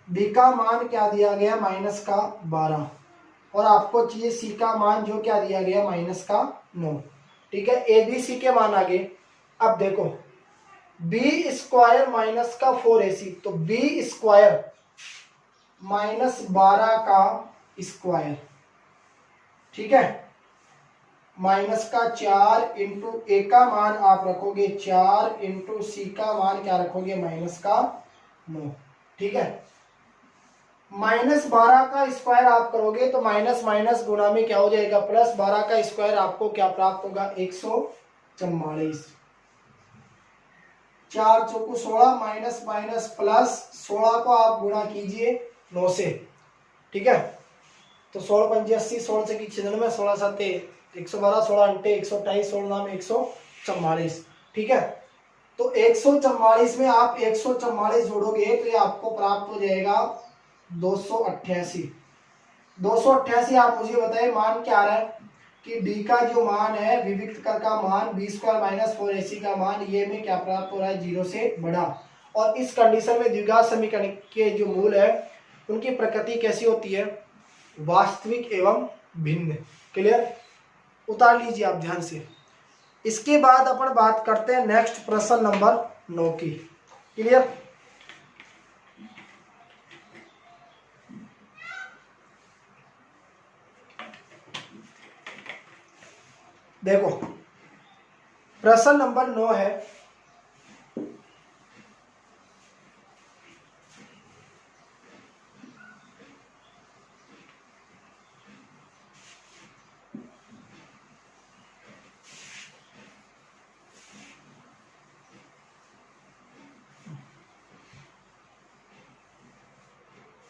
b का मान क्या दिया गया, माइनस का 12। और आपको चाहिए c का मान जो क्या दिया गया, माइनस का 9। ठीक है, a b c के मान आ गए। अब देखो b² माइनस का 4ac, तो b² माइनस 12 का स्क्वायर। ठीक है, माइनस का 4 इंटू a का मान आप रखोगे 4 इंटू c का मान क्या रखोगे, माइनस का 9। ठीक है, माइनस 12 का स्क्वायर आप करोगे तो माइनस माइनस गुणा में क्या हो जाएगा, प्लस 12 का स्क्वायर आपको क्या प्राप्त होगा, 144। 4 चौको 16, माइनस माइनस प्लस 16 को आप गुणा कीजिए 9 से। ठीक है, तो 16 पंजे 80, 16 से 96, 16 सत्ते 112, 16 अंटे 128, 16 नाम 144। ठीक है, तो 144 में आप 144 जोड़ोगे तो ये आपको प्राप्त हो जाएगा 288। 288 आप मुझे बताइए मान क्या आ रहा है कि d का जो मान है, विविक्त कर का मान b² माइनस 4ac का मान, ये में क्या प्राप्त हो रहा है, 0 से बड़ा। और इस कंडीशन में द्विघात समीकरण के जो मूल है उनकी प्रकृति कैसी होती है, वास्तविक एवं भिन्न। क्लियर। उतार लीजिए आप ध्यान से। इसके बाद अपन बात करते हैं नेक्स्ट प्रश्न नंबर 9 की। क्लियर। देखो प्रश्न नंबर 9 है,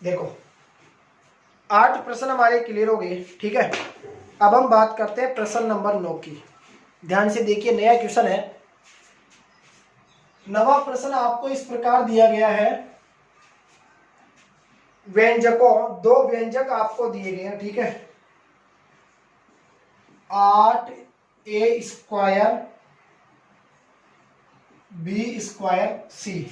देखो 8 प्रश्न हमारे क्लियर हो गए, ठीक है। अब हम बात करते हैं प्रश्न नंबर 9 की। ध्यान से देखिए, नया क्वेश्चन है। नवा प्रश्न आपको इस प्रकार दिया गया है। व्यंजकों, 2 व्यंजक आपको दिए गए हैं, ठीक है। 8a² b² c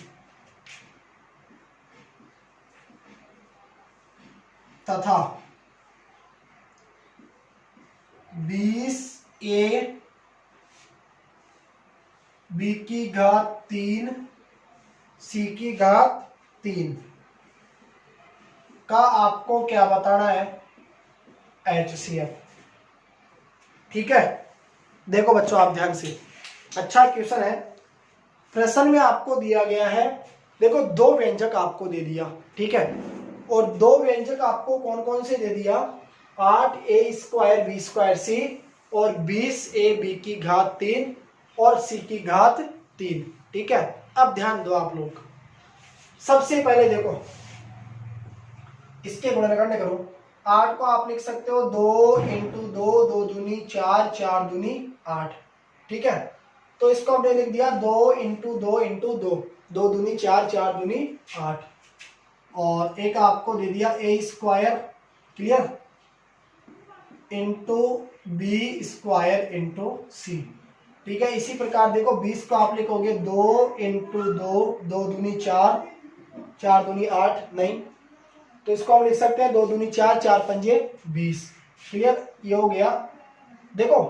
तथा 20a b³ c³ का आपको क्या बताना है, HCF, ठीक है। देखो बच्चों, आप ध्यान से, अच्छा क्वेश्चन है। प्रश्न में आपको दिया गया है, देखो 2 व्यंजक आपको दे दिया, ठीक है। और 2 व्यंजक आपको कौन कौन से दे दिया, 8a² b² c और 20a b³ और c³, ठीक है। अब ध्यान दो आप लोग। सबसे पहले देखो, इसके गुणनखंड करो। 8 को आप लिख सकते हो 2 × 2, 2 दूनी 4, 4 दूनी 8, ठीक है। तो इसको हमने लिख दिया 2 × 2 × 2, 2 दूनी 4, 4 दूनी 8, और एक आपको दे दिया a², clear, into b² c, ठीक है। इसी प्रकार देखो 20 को आप लिखोगे 2 × 2, 2 दूनी 4, 4 दूनी 8, नहीं, तो इसको हम लिख सकते हैं 2 दूनी 4, 4 पंजे 20, क्लियर, ये हो गया। देखो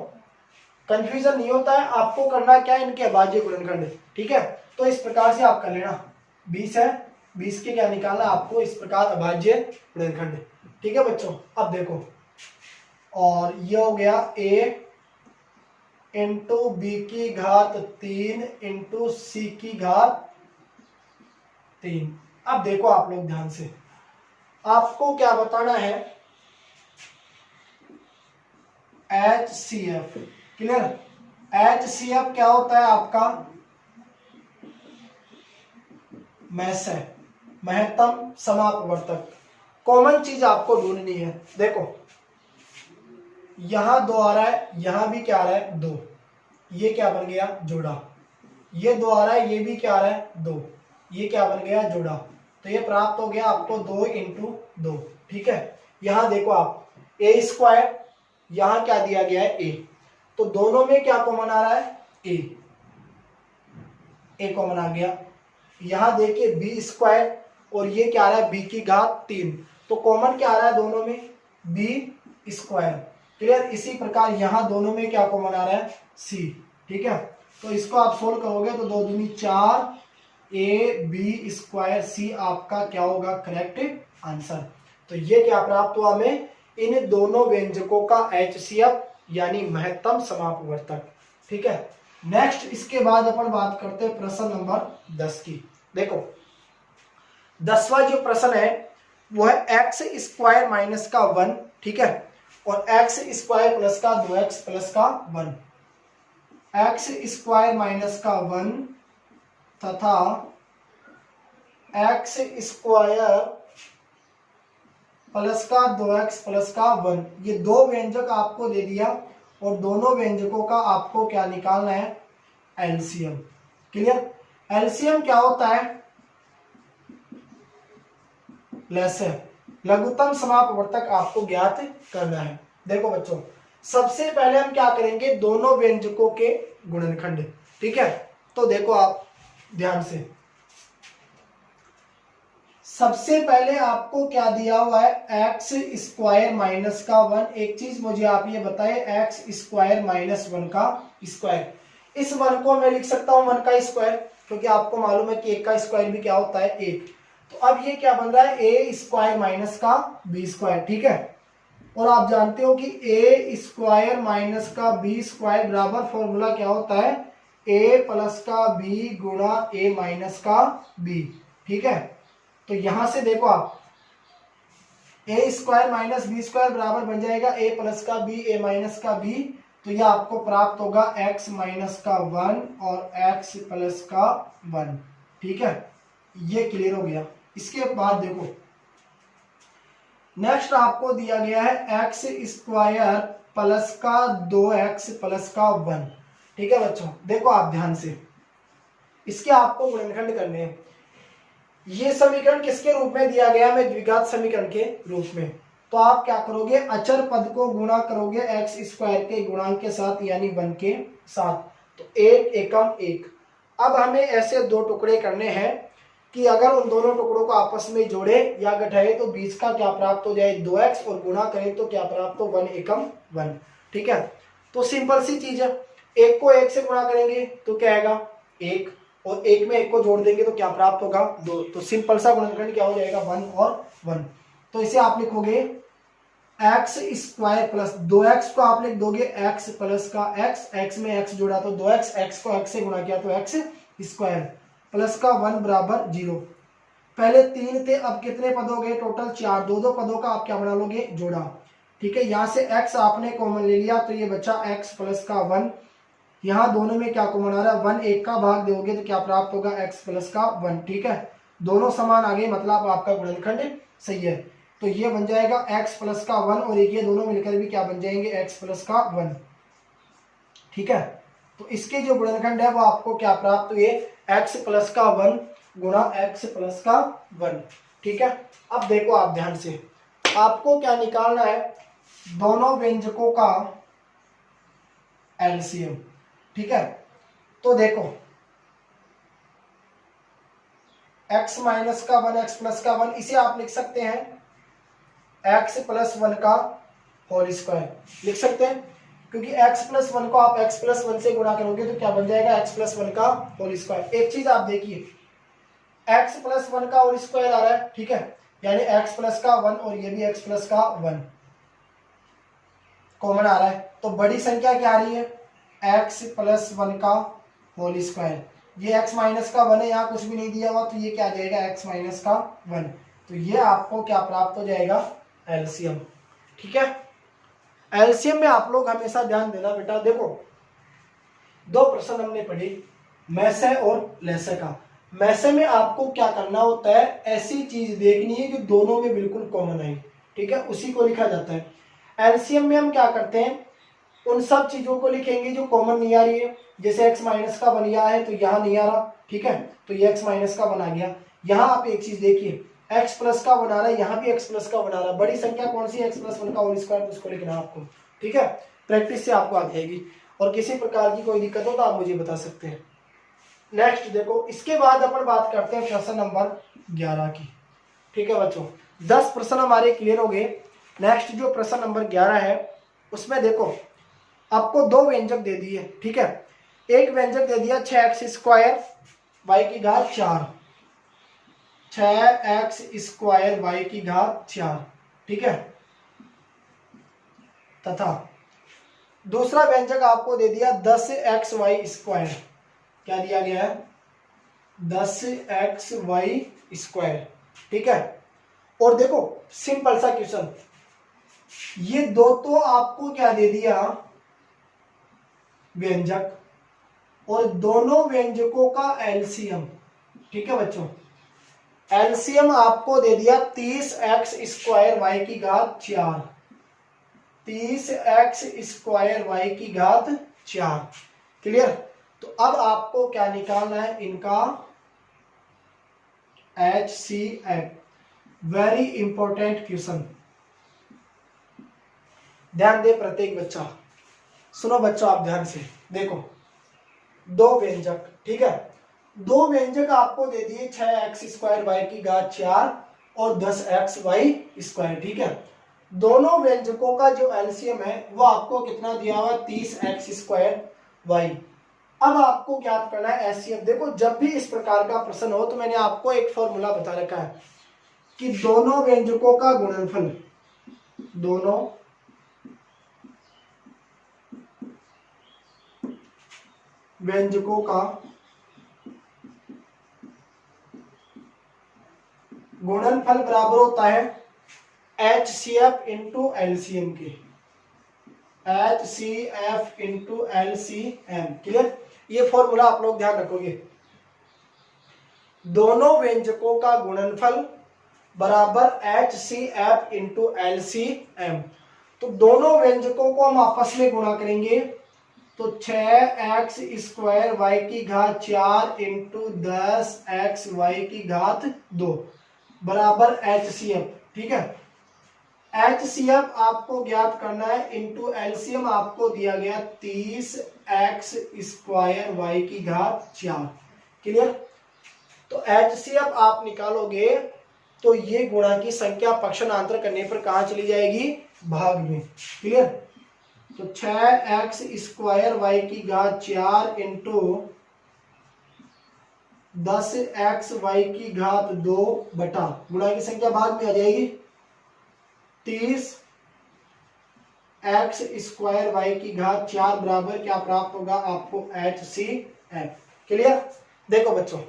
कंफ्यूजन नहीं होता है, आपको करना क्या है, इनके अभाज्य गुणनखंड, ठीक है। तो इस प्रकार से आप कर लेना, 20 है, 20 के क्या निकालना आपको, इस प्रकार अभाज्य गुणनखंड, ठीक है बच्चों। अब देखो, और ये हो गया a × b³ × c³। अब देखो आप लोग ध्यान से, आपको क्या बताना है, HCF, क्लियर। HCF क्या होता है आपका, मैस है, महत्तम समापवर्तक। कॉमन चीज आपको ढूंढनी है। देखो यहां 2 आ रहा है, यहां भी क्या आ रहा है 2, ये क्या बन गया, जोड़ा। ये 2 आ रहा है, ये भी क्या आ रहा है 2, ये क्या बन गया, जोड़ा। तो ये प्राप्त हो गया आपको 2 × 2, ठीक है। यहां देखो आप a², यहां क्या दिया गया है a, तो दोनों में क्या कॉमन आ रहा है, a कॉमन आ गया। यहां देखिए b² और ये क्या आ रहा है b³, तो कॉमन क्या आ रहा है दोनों में, b², क्लियर। इसी प्रकार यहां दोनों में क्या कॉमन आ रहा है, c, ठीक है। तो इसको आप सोल्व करोगे तो 2 दूनी 4 ab² c आपका क्या होगा, करेक्ट आंसर। तो ये क्या प्राप्त हुआ हमें, इन दोनों व्यंजकों का HCF यानी महत्तम समापवर्तक, ठीक है। नेक्स्ट, इसके बाद अपन बात करते हैं प्रश्न नंबर 10 की। देखो 10वां जो प्रश्न है वो है x² - 1, ठीक है, और x² + 2x + 1, x² - 1 तथा x² + 2x + 1, ये 2 व्यंजक आपको दे दिया, और दोनों व्यंजकों का आपको क्या निकालना है, LCM, क्लियर। LCM क्या होता है, लसर, लघुत्तम समापवर्तक आपको ज्ञात करना है। देखो बच्चों, सबसे पहले हम क्या करेंगे, दोनों व्यंजकों के गुणनखंड, ठीक है। तो देखो आप ध्यान से, सबसे पहले आपको क्या दिया हुआ है, x² - 1। एक चीज मुझे आप ये बताएं, x² - 1 का स्क्वायर, इस 1 को मैं लिख सकता हूं 1 का स्क्वायर, क्योंकि आपको मालूम है कि 1 का स्क्वायर भी क्या होता है 1। तो अब ये क्या बन रहा है, a² - b², ठीक है। और आप जानते हो कि a² - b² बराबर फॉर्मूला क्या होता है, a + b × a - b, ठीक है। तो यहां से देखो आप a² - b² बराबर बन जाएगा a + b a - b, तो यह आपको प्राप्त होगा x - 1 और x + 1, ठीक है। ये क्लियर हो गया। इसके बाद देखो नेक्स्ट आपको दिया गया है एक्स स्क्वायर प्लस का 2x प्लस का 1। ठीक है बच्चों, देखो आप ध्यान से, इसके आपको गुणनखंड करने हैं। ये समीकरण किसके रूप में दिया गया है? द्विघात समीकरण के रूप में। तो आप क्या करोगे, अचर पद को गुणा करोगे एक्स स्क्वायर के गुणांक के साथ यानी 1 के साथ, तो 1 एकम 1। अब हमें ऐसे दो टुकड़े करने हैं कि अगर उन दोनों टुकड़ों को आपस में जोड़े या घटाए तो बीच का क्या प्राप्त हो जाए 2x, और गुणा करें तो क्या प्राप्त हो 1 एकम 1। ठीक है, तो सिंपल सी चीज है, 1 को 1 से गुणा करेंगे तो क्या आएगा 1, और 1 में 1 को जोड़ देंगे तो क्या प्राप्त होगा 2। तो सिंपल सा गुणनखंड क्या हो जाएगा 1 और 1। तो इसे आप लिखोगे एक्स स्क्वायर प्लस 2x को आप लिख दोगे x प्लस का x में x जोड़ा तो 2x, x को x से गुणा किया तो x स्क्वायर प्लस का 1 बराबर 0। पहले 3 थे, अब कितने पद हो गए टोटल 4, दो पदों का आप क्या बना लोगे जोड़ा। ठीक है, यहां से x आपने कॉमन ले लिया तो ये बचा x प्लस का 1। यहाँ दोनों में क्या कॉमन आ रहा है 1, 1 का भाग दोगे तो क्या प्राप्त होगा x प्लस का 1। ठीक है, दोनों समान आ गए, मतलब आपका गुणनखंड सही है। तो ये बन जाएगा x प्लस का 1 और ये दोनों मिलकर भी क्या बन जाएंगे x प्लस का 1। ठीक है, तो इसके जो गुणनखंड है वो आपको क्या प्राप्त हुए x प्लस का 1 गुणा x प्लस का 1। ठीक है, अब देखो आप ध्यान से, आपको क्या निकालना है, दोनों व्यंजकों का एलसीएम। ठीक है, तो देखो x माइनस का 1 x प्लस का 1, इसे आप लिख सकते हैं x प्लस 1 का होल स्क्वायर लिख सकते हैं, क्योंकि x प्लस 1 को आप x प्लस 1 से गुणा करोगे तो क्या बन जाएगा x प्लस 1 का होल स्क्वायर। एक चीज आप देखिए, x प्लस 1 का होल स्क्वायर आ रहा है, ठीक है, यानी x प्लस का 1 और ये भी x प्लस का 1 कॉमन आ रहा है, तो बड़ी संख्या क्या आ रही है x प्लस 1 का होल स्क्वायर। ये x माइनस का 1 है, यहाँ कुछ भी नहीं दिया हुआ, तो ये क्या आ जाएगा x माइनस का 1। तो ये आपको क्या प्राप्त हो जाएगा एलसीएम। ठीक है, एलसीएम में आप लोग हमेशा ध्यान देना बेटा, देखो दो प्रश्न हमने पढ़े, मैसे और लेसे का। मैसे में आपको क्या करना होता है, ऐसी चीज देखनी है जो दोनों में बिल्कुल कॉमन है, ठीक है, उसी को लिखा जाता है। एलसीएम में हम क्या करते हैं, उन सब चीजों को लिखेंगे जो कॉमन नहीं आ रही है, जैसे x माइनस का 1 यहाँ है तो यहाँ नहीं आ रहा, ठीक है, तो ये x माइनस का 1 आ गया। यहाँ आप एक चीज देखिए, x प्लस का 1 आ रहा है, यहाँ भी x प्लस का 1 आ रहा है, बड़ी संख्या कौन सी x प्लस 1 का होल स्क्वायर, तो उसको लिखना है आपको। ठीक है, प्रैक्टिस से आपको आ जाएगी, और किसी प्रकार की कोई दिक्कत हो तो आप मुझे बता सकते हैं। नेक्स्ट देखो, इसके बाद अपन बात करते हैं प्रश्न नंबर 11 की। ठीक है बच्चों, 10 प्रश्न हमारे क्लियर हो गए। नेक्स्ट जो प्रश्न नंबर 11 है उसमें देखो आपको दो व्यंजक दे दिए, ठीक है, एक व्यंजक दे दिया 6x स्क्वायर वाई की घात 4, 6x स्क्वायर वाई की घात 4, ठीक है, तथा दूसरा व्यंजक आपको दे दिया 10xy स्क्वायर, क्या दिया गया है 10xy स्क्वायर, ठीक है। और देखो सिंपल सा क्वेश्चन, ये दो तो आपको क्या दे दिया व्यंजक, और दोनों व्यंजकों का एलसीएम, ठीक है बच्चों, एलसीएम आपको दे दिया 30x स्क्वायर वाई की घात 4, 30x स्क्वायर वाई की घात 4, क्लियर। तो अब आपको क्या निकालना है, इनका HCF, वेरी इंपॉर्टेंट क्वेश्चन, ध्यान दे प्रत्येक बच्चा, सुनो बच्चों आप ध्यान से देखो, दो व्यंजक, ठीक है, दो व्यंजक आपको दे दिए 6x स्क्वायर वाई की घात 4 और 10xy स्क्वायर, ठीक है, दोनों व्यंजकों का जो एलसीएम है वो आपको कितना दिया हुआ 30x स्क्वायर वाई। अब आपको क्या करना है एचसीएफ। देखो जब भी इस प्रकार का प्रश्न हो तो मैंने आपको एक फॉर्मूला बता रखा है कि दोनों व्यंजकों का गुणनफल, दोनों व्यंजकों का गुणनफल बराबर होता है HCF इंटू एलसीएम के, HCF इंटू एलसीएम, क्लियर। ये फॉर्मूला आप लोग ध्यान रखोगे, दोनों व्यंजकों का गुणनफल बराबर HCF इंटू LCM। तो दोनों व्यंजकों को हम आपस में गुणा करेंगे तो 6x स्क्वायर वाई की घात 4 इंटू 10x वाई की घात 2 बराबर HCF। ठीक है, HCF आपको ज्ञात करना है इंटू LCM आपको दिया गया 30x स्क्वायर वाई की घात 4। क्लियर। तो HCF आप निकालोगे तो ये गुणा की संख्या पक्षांतर करने पर कहां चली जाएगी, भाग में। क्लियर। तो 6x स्क्वायर वाई की घात 4 इंटू 10x वाई की घात 2 बटा गुणा की संख्या भाग में आ जाएगी 30 x स्क्वायर वाई की घात 4 बराबर क्या प्राप्त होगा आपको HCF। क्लियर। देखो बच्चों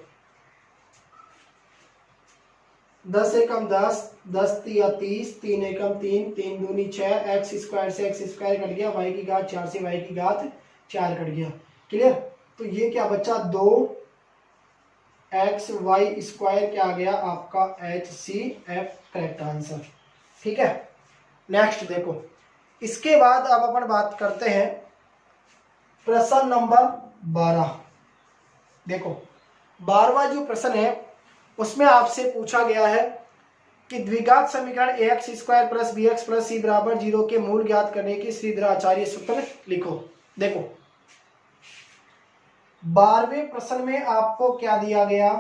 10 एकम 10, 10 तिया 30, 3 एकम 3, 3 दूनी 6, एक्स स्क्वायर से एक्स स्क्वायर कट गया, वाई की घात 4 से वाई की घात 4 कट गया। क्लियर। तो ये क्या बच्चा 2x वाई स्क्वायर क्या आ गया आपका HCF करेक्ट आंसर। ठीक है। नेक्स्ट देखो, इसके बाद अब अपन बात करते हैं प्रश्न नंबर 12। देखो 12वां जो प्रश्न है उसमें आपसे पूछा गया है कि द्विघात समीकरण ax square plus bx plus c बराबर 0 के मूल ज्ञात करने की श्रीधराचार्य सूत्र लिखो। देखो 12वें प्रश्न में आपको क्या दिया गया,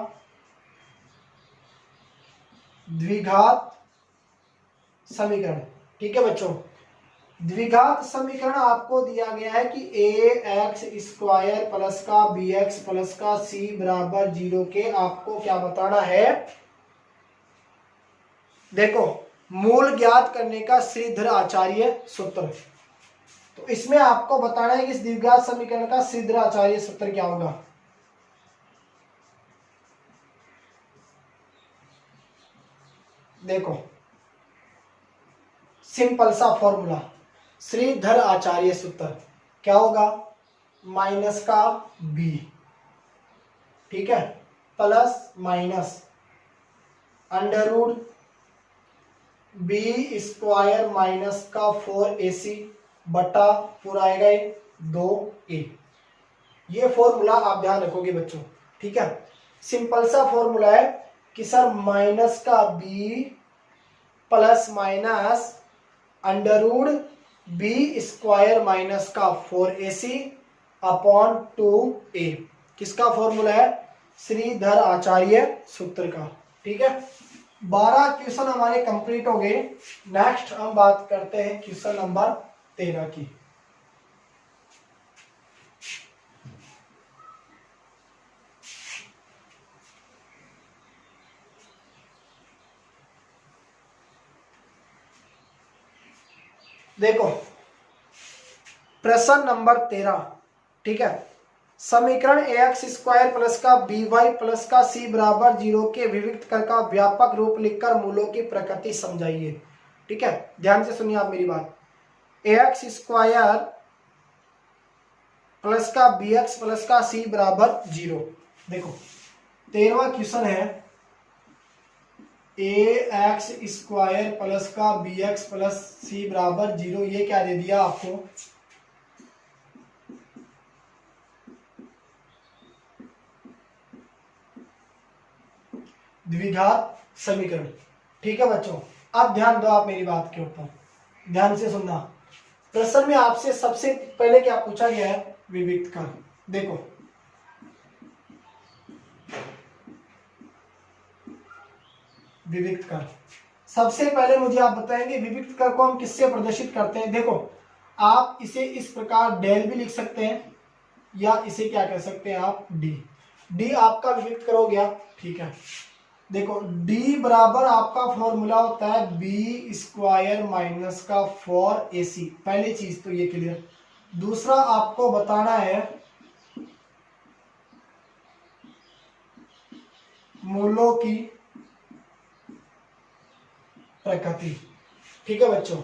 द्विघात समीकरण। ठीक है बच्चों, द्विघात समीकरण आपको दिया गया है कि ax स्क्वायर प्लस का bx प्लस का c बराबर 0 के आपको क्या बताना है, देखो मूल ज्ञात करने का श्रीधराचार्य सूत्र। तो इसमें आपको बताना है कि इस द्विघात समीकरण का श्रीधराचार्य सूत्र क्या होगा। देखो सिंपल सा फॉर्मूला, श्रीधर आचार्य सूत्र क्या होगा, माइनस का b, ठीक है, plus minus under root B square minus का 4ac बटा पूरा आएगा 2a। ये फॉर्मूला आप ध्यान रखोगे बच्चों। ठीक है, सिंपल सा फॉर्मूला है कि सर माइनस का b plus minus under root B square minus का 4ac अपॉन 2a। किसका फॉर्मूला है, श्रीधर आचार्य सूत्र का। ठीक है, 12 क्वेश्चन हमारे कंप्लीट हो गए। नेक्स्ट हम बात करते हैं क्वेश्चन नंबर 13 की। देखो प्रश्न नंबर 13। ठीक है, समीकरण ax स्क्वायर प्लस का by प्लस का c बराबर 0 के विविक्त कर का व्यापक रूप लिखकर मूलों की प्रकृति समझाइए। ठीक है, ध्यान से सुनिए आप मेरी बात। ax स्क्वायर प्लस का bx प्लस का c बराबर 0। देखो 13वां क्वेश्चन है ax स्क्वायर प्लस का bx प्लस c बराबर 0। ये क्या दे दिया आपको, द्विघात समीकरण। ठीक है बच्चों, अब ध्यान दो आप मेरी बात के ऊपर, ध्यान से सुनना। प्रश्न में आपसे सबसे पहले क्या पूछा गया है, विविक्त कर। देखो विविक्त कर, सबसे पहले मुझे आप बताएंगे विविक्त कर को हम किससे प्रदर्शित करते हैं। देखो आप इसे इस प्रकार डेल भी लिख सकते हैं या इसे क्या कह सकते हैं आप, डी आपका विविक्त कर हो गया। ठीक है, देखो d बराबर आपका फॉर्मूला होता है b स्क्वायर माइनस का 4ac। पहली चीज तो ये क्लियर। दूसरा आपको बताना है मूलों की प्रकृति। ठीक है बच्चों,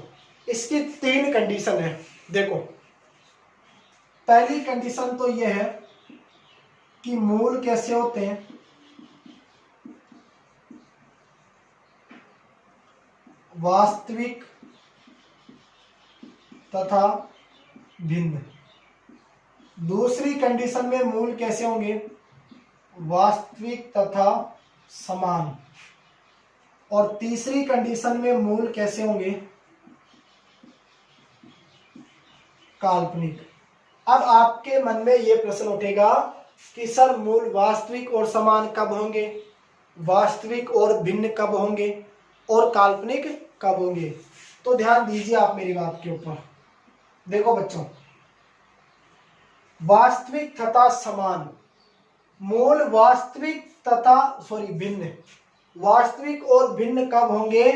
इसकी 3 कंडीशन है। देखो पहली कंडीशन तो यह है कि मूल कैसे होते हैं, वास्तविक तथा भिन्न। दूसरी कंडीशन में मूल कैसे होंगे? वास्तविक तथा समान। और तीसरी कंडीशन में मूल कैसे होंगे? काल्पनिक। अब आपके मन में यह प्रश्न उठेगा कि सर मूल वास्तविक और समान कब होंगे, वास्तविक और भिन्न कब होंगे, और काल्पनिक कब होंगे? तो ध्यान दीजिए आप मेरी बात के ऊपर। देखो बच्चों, वास्तविक तथा समान, मूल वास्तविक तथा भिन्न, वास्तविक और भिन्न कब होंगे?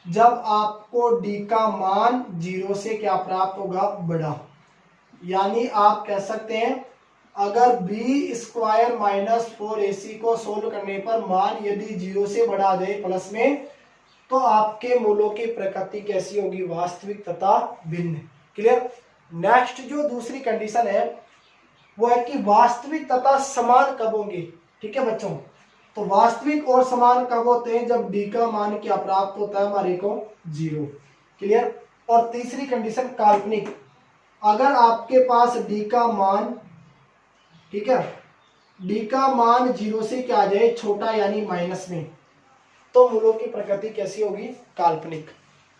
जब आपको डी का मान 0 से क्या प्राप्त होगा? बड़ा। यानी आप कह सकते हैं अगर बी स्क्वायर माइनस 4ac को सोल्व करने पर मान यदि 0 से बड़ा आ जाए प्लस में, तो आपके मूलों की प्रकृति कैसी होगी? वास्तविक तथा भिन्न। क्लियर? नेक्स्ट जो दूसरी कंडीशन है वो है कि वास्तविक तथा समान कब होंगे। ठीक है बच्चों, तो वास्तविक और समान कब होते हैं? जब डी का मान क्या प्राप्त होता है हमारे को? 0। क्लियर? और तीसरी कंडीशन काल्पनिक, अगर आपके पास डी का मान, ठीक है, डी का मान 0 से क्या आ जाए? छोटा, यानी माइनस में, तो मूलों की प्रकृति कैसी होगी? काल्पनिक।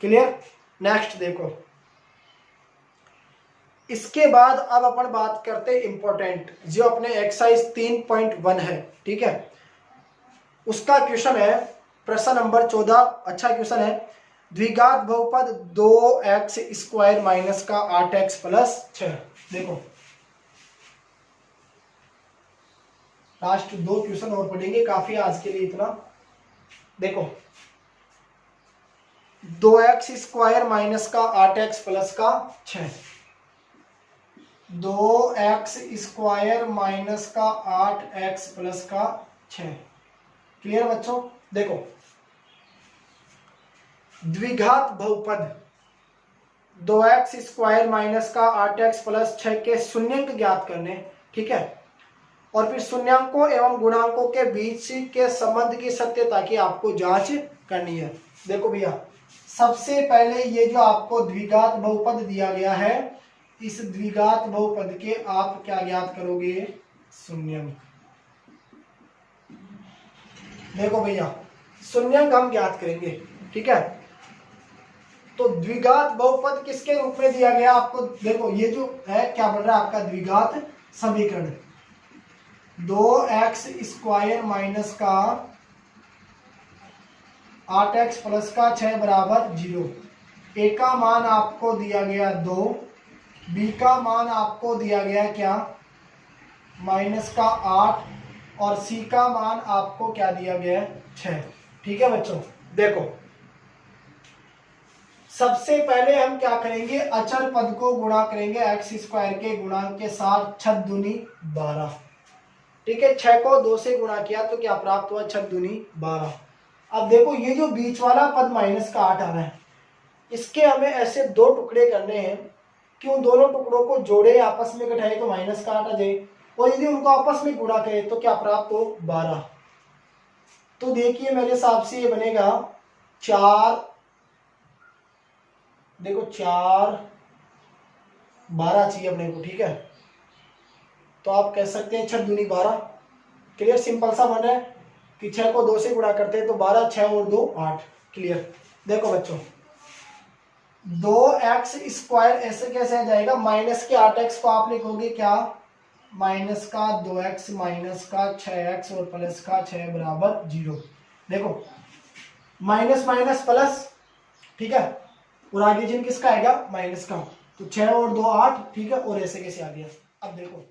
क्लियर? नेक्स्ट देखो, इसके बाद अब अपन बात करते हैं इंपॉर्टेंट, जो अपने एक्सरसाइज 3.1 है। ठीक है, उसका क्वेश्चन है प्रश्न नंबर 14। अच्छा क्वेश्चन है। द्विघात बहुपद 2x स्क्वायर माइनस का 8x प्लस 6। देखो लास्ट 2 क्वेश्चन और पढ़ेंगे, काफी आज के लिए इतना। देखो 2x स्क्वायर माइनस का 8x प्लस का 6, 2x स्क्वायर माइनस का 8x प्लस का 6। क्लियर बच्चों? देखो द्विघात बहुपद 2x स्क्वायर माइनस का 8x प्लस 6 के शून्यंक ज्ञात करने। ठीक है, और फिर शून्यंकों एवं गुणांकों के बीच के संबंध की सत्यता की आपको जांच करनी है। देखो भैया, सबसे पहले ये जो आपको द्विघात बहुपद दिया गया है, इस द्विघात बहुपद के आप क्या ज्ञात करोगे? शून्यंक। देखो भैया, शून्यंक हम ज्ञात करेंगे। ठीक है, तो द्विघात बहुपद किसके रूप में दिया गया आपको? देखो ये जो है क्या बन रहा है आपका? द्विघात समीकरण। 2x स्क्वायर माइनस का 8x प्लस का 6 बराबर 0। ए का मान आपको दिया गया 2, बी का मान आपको दिया गया क्या? माइनस का 8, और सी का मान आपको क्या दिया गया? 6। ठीक है बच्चों, देखो सबसे पहले हम क्या करेंगे? अचर पद को गुणा करेंगे x स्क्वायर के गुणांक के साथ, 6 दूनी 12। ठीक है, 6 को 2 से गुणा किया तो क्या प्राप्त हुआ? 6 दूनी 12। अब देखो ये जो बीच वाला पद माइनस का 8 आ रहा है, इसके हमें ऐसे 2 टुकड़े करने हैं कि उन दोनों टुकड़ों को जोड़े, आपस में घटाए तो माइनस का 8 आ जाए, और यदि उनको आपस में गुणा करें तो क्या प्राप्त हो? 12। तो देखिए मेरे हिसाब से ये बनेगा 4, देखो 4 12 चाहिए अपने को। ठीक है, तो आप कह सकते हैं 6 दूनी 12। क्लियर? सिंपल सा बन रहा है कि 6 को 2 से गुणा करते हैं तो 12, 6 और 2 8। क्लियर? देखो बच्चों 2x स्क्वायर ऐसे कैसे आ जाएगा? माइनस के 8x को आप लिखोगे क्या? माइनस का 2x माइनस का 6x और प्लस का 6 बराबर 0। देखो माइनस माइनस प्लस, ठीक है, और आगे जिन किसका आएगा? माइनस का, तो 6 और 2 8। ठीक है, और ऐसे कैसे आ गया? अब देखो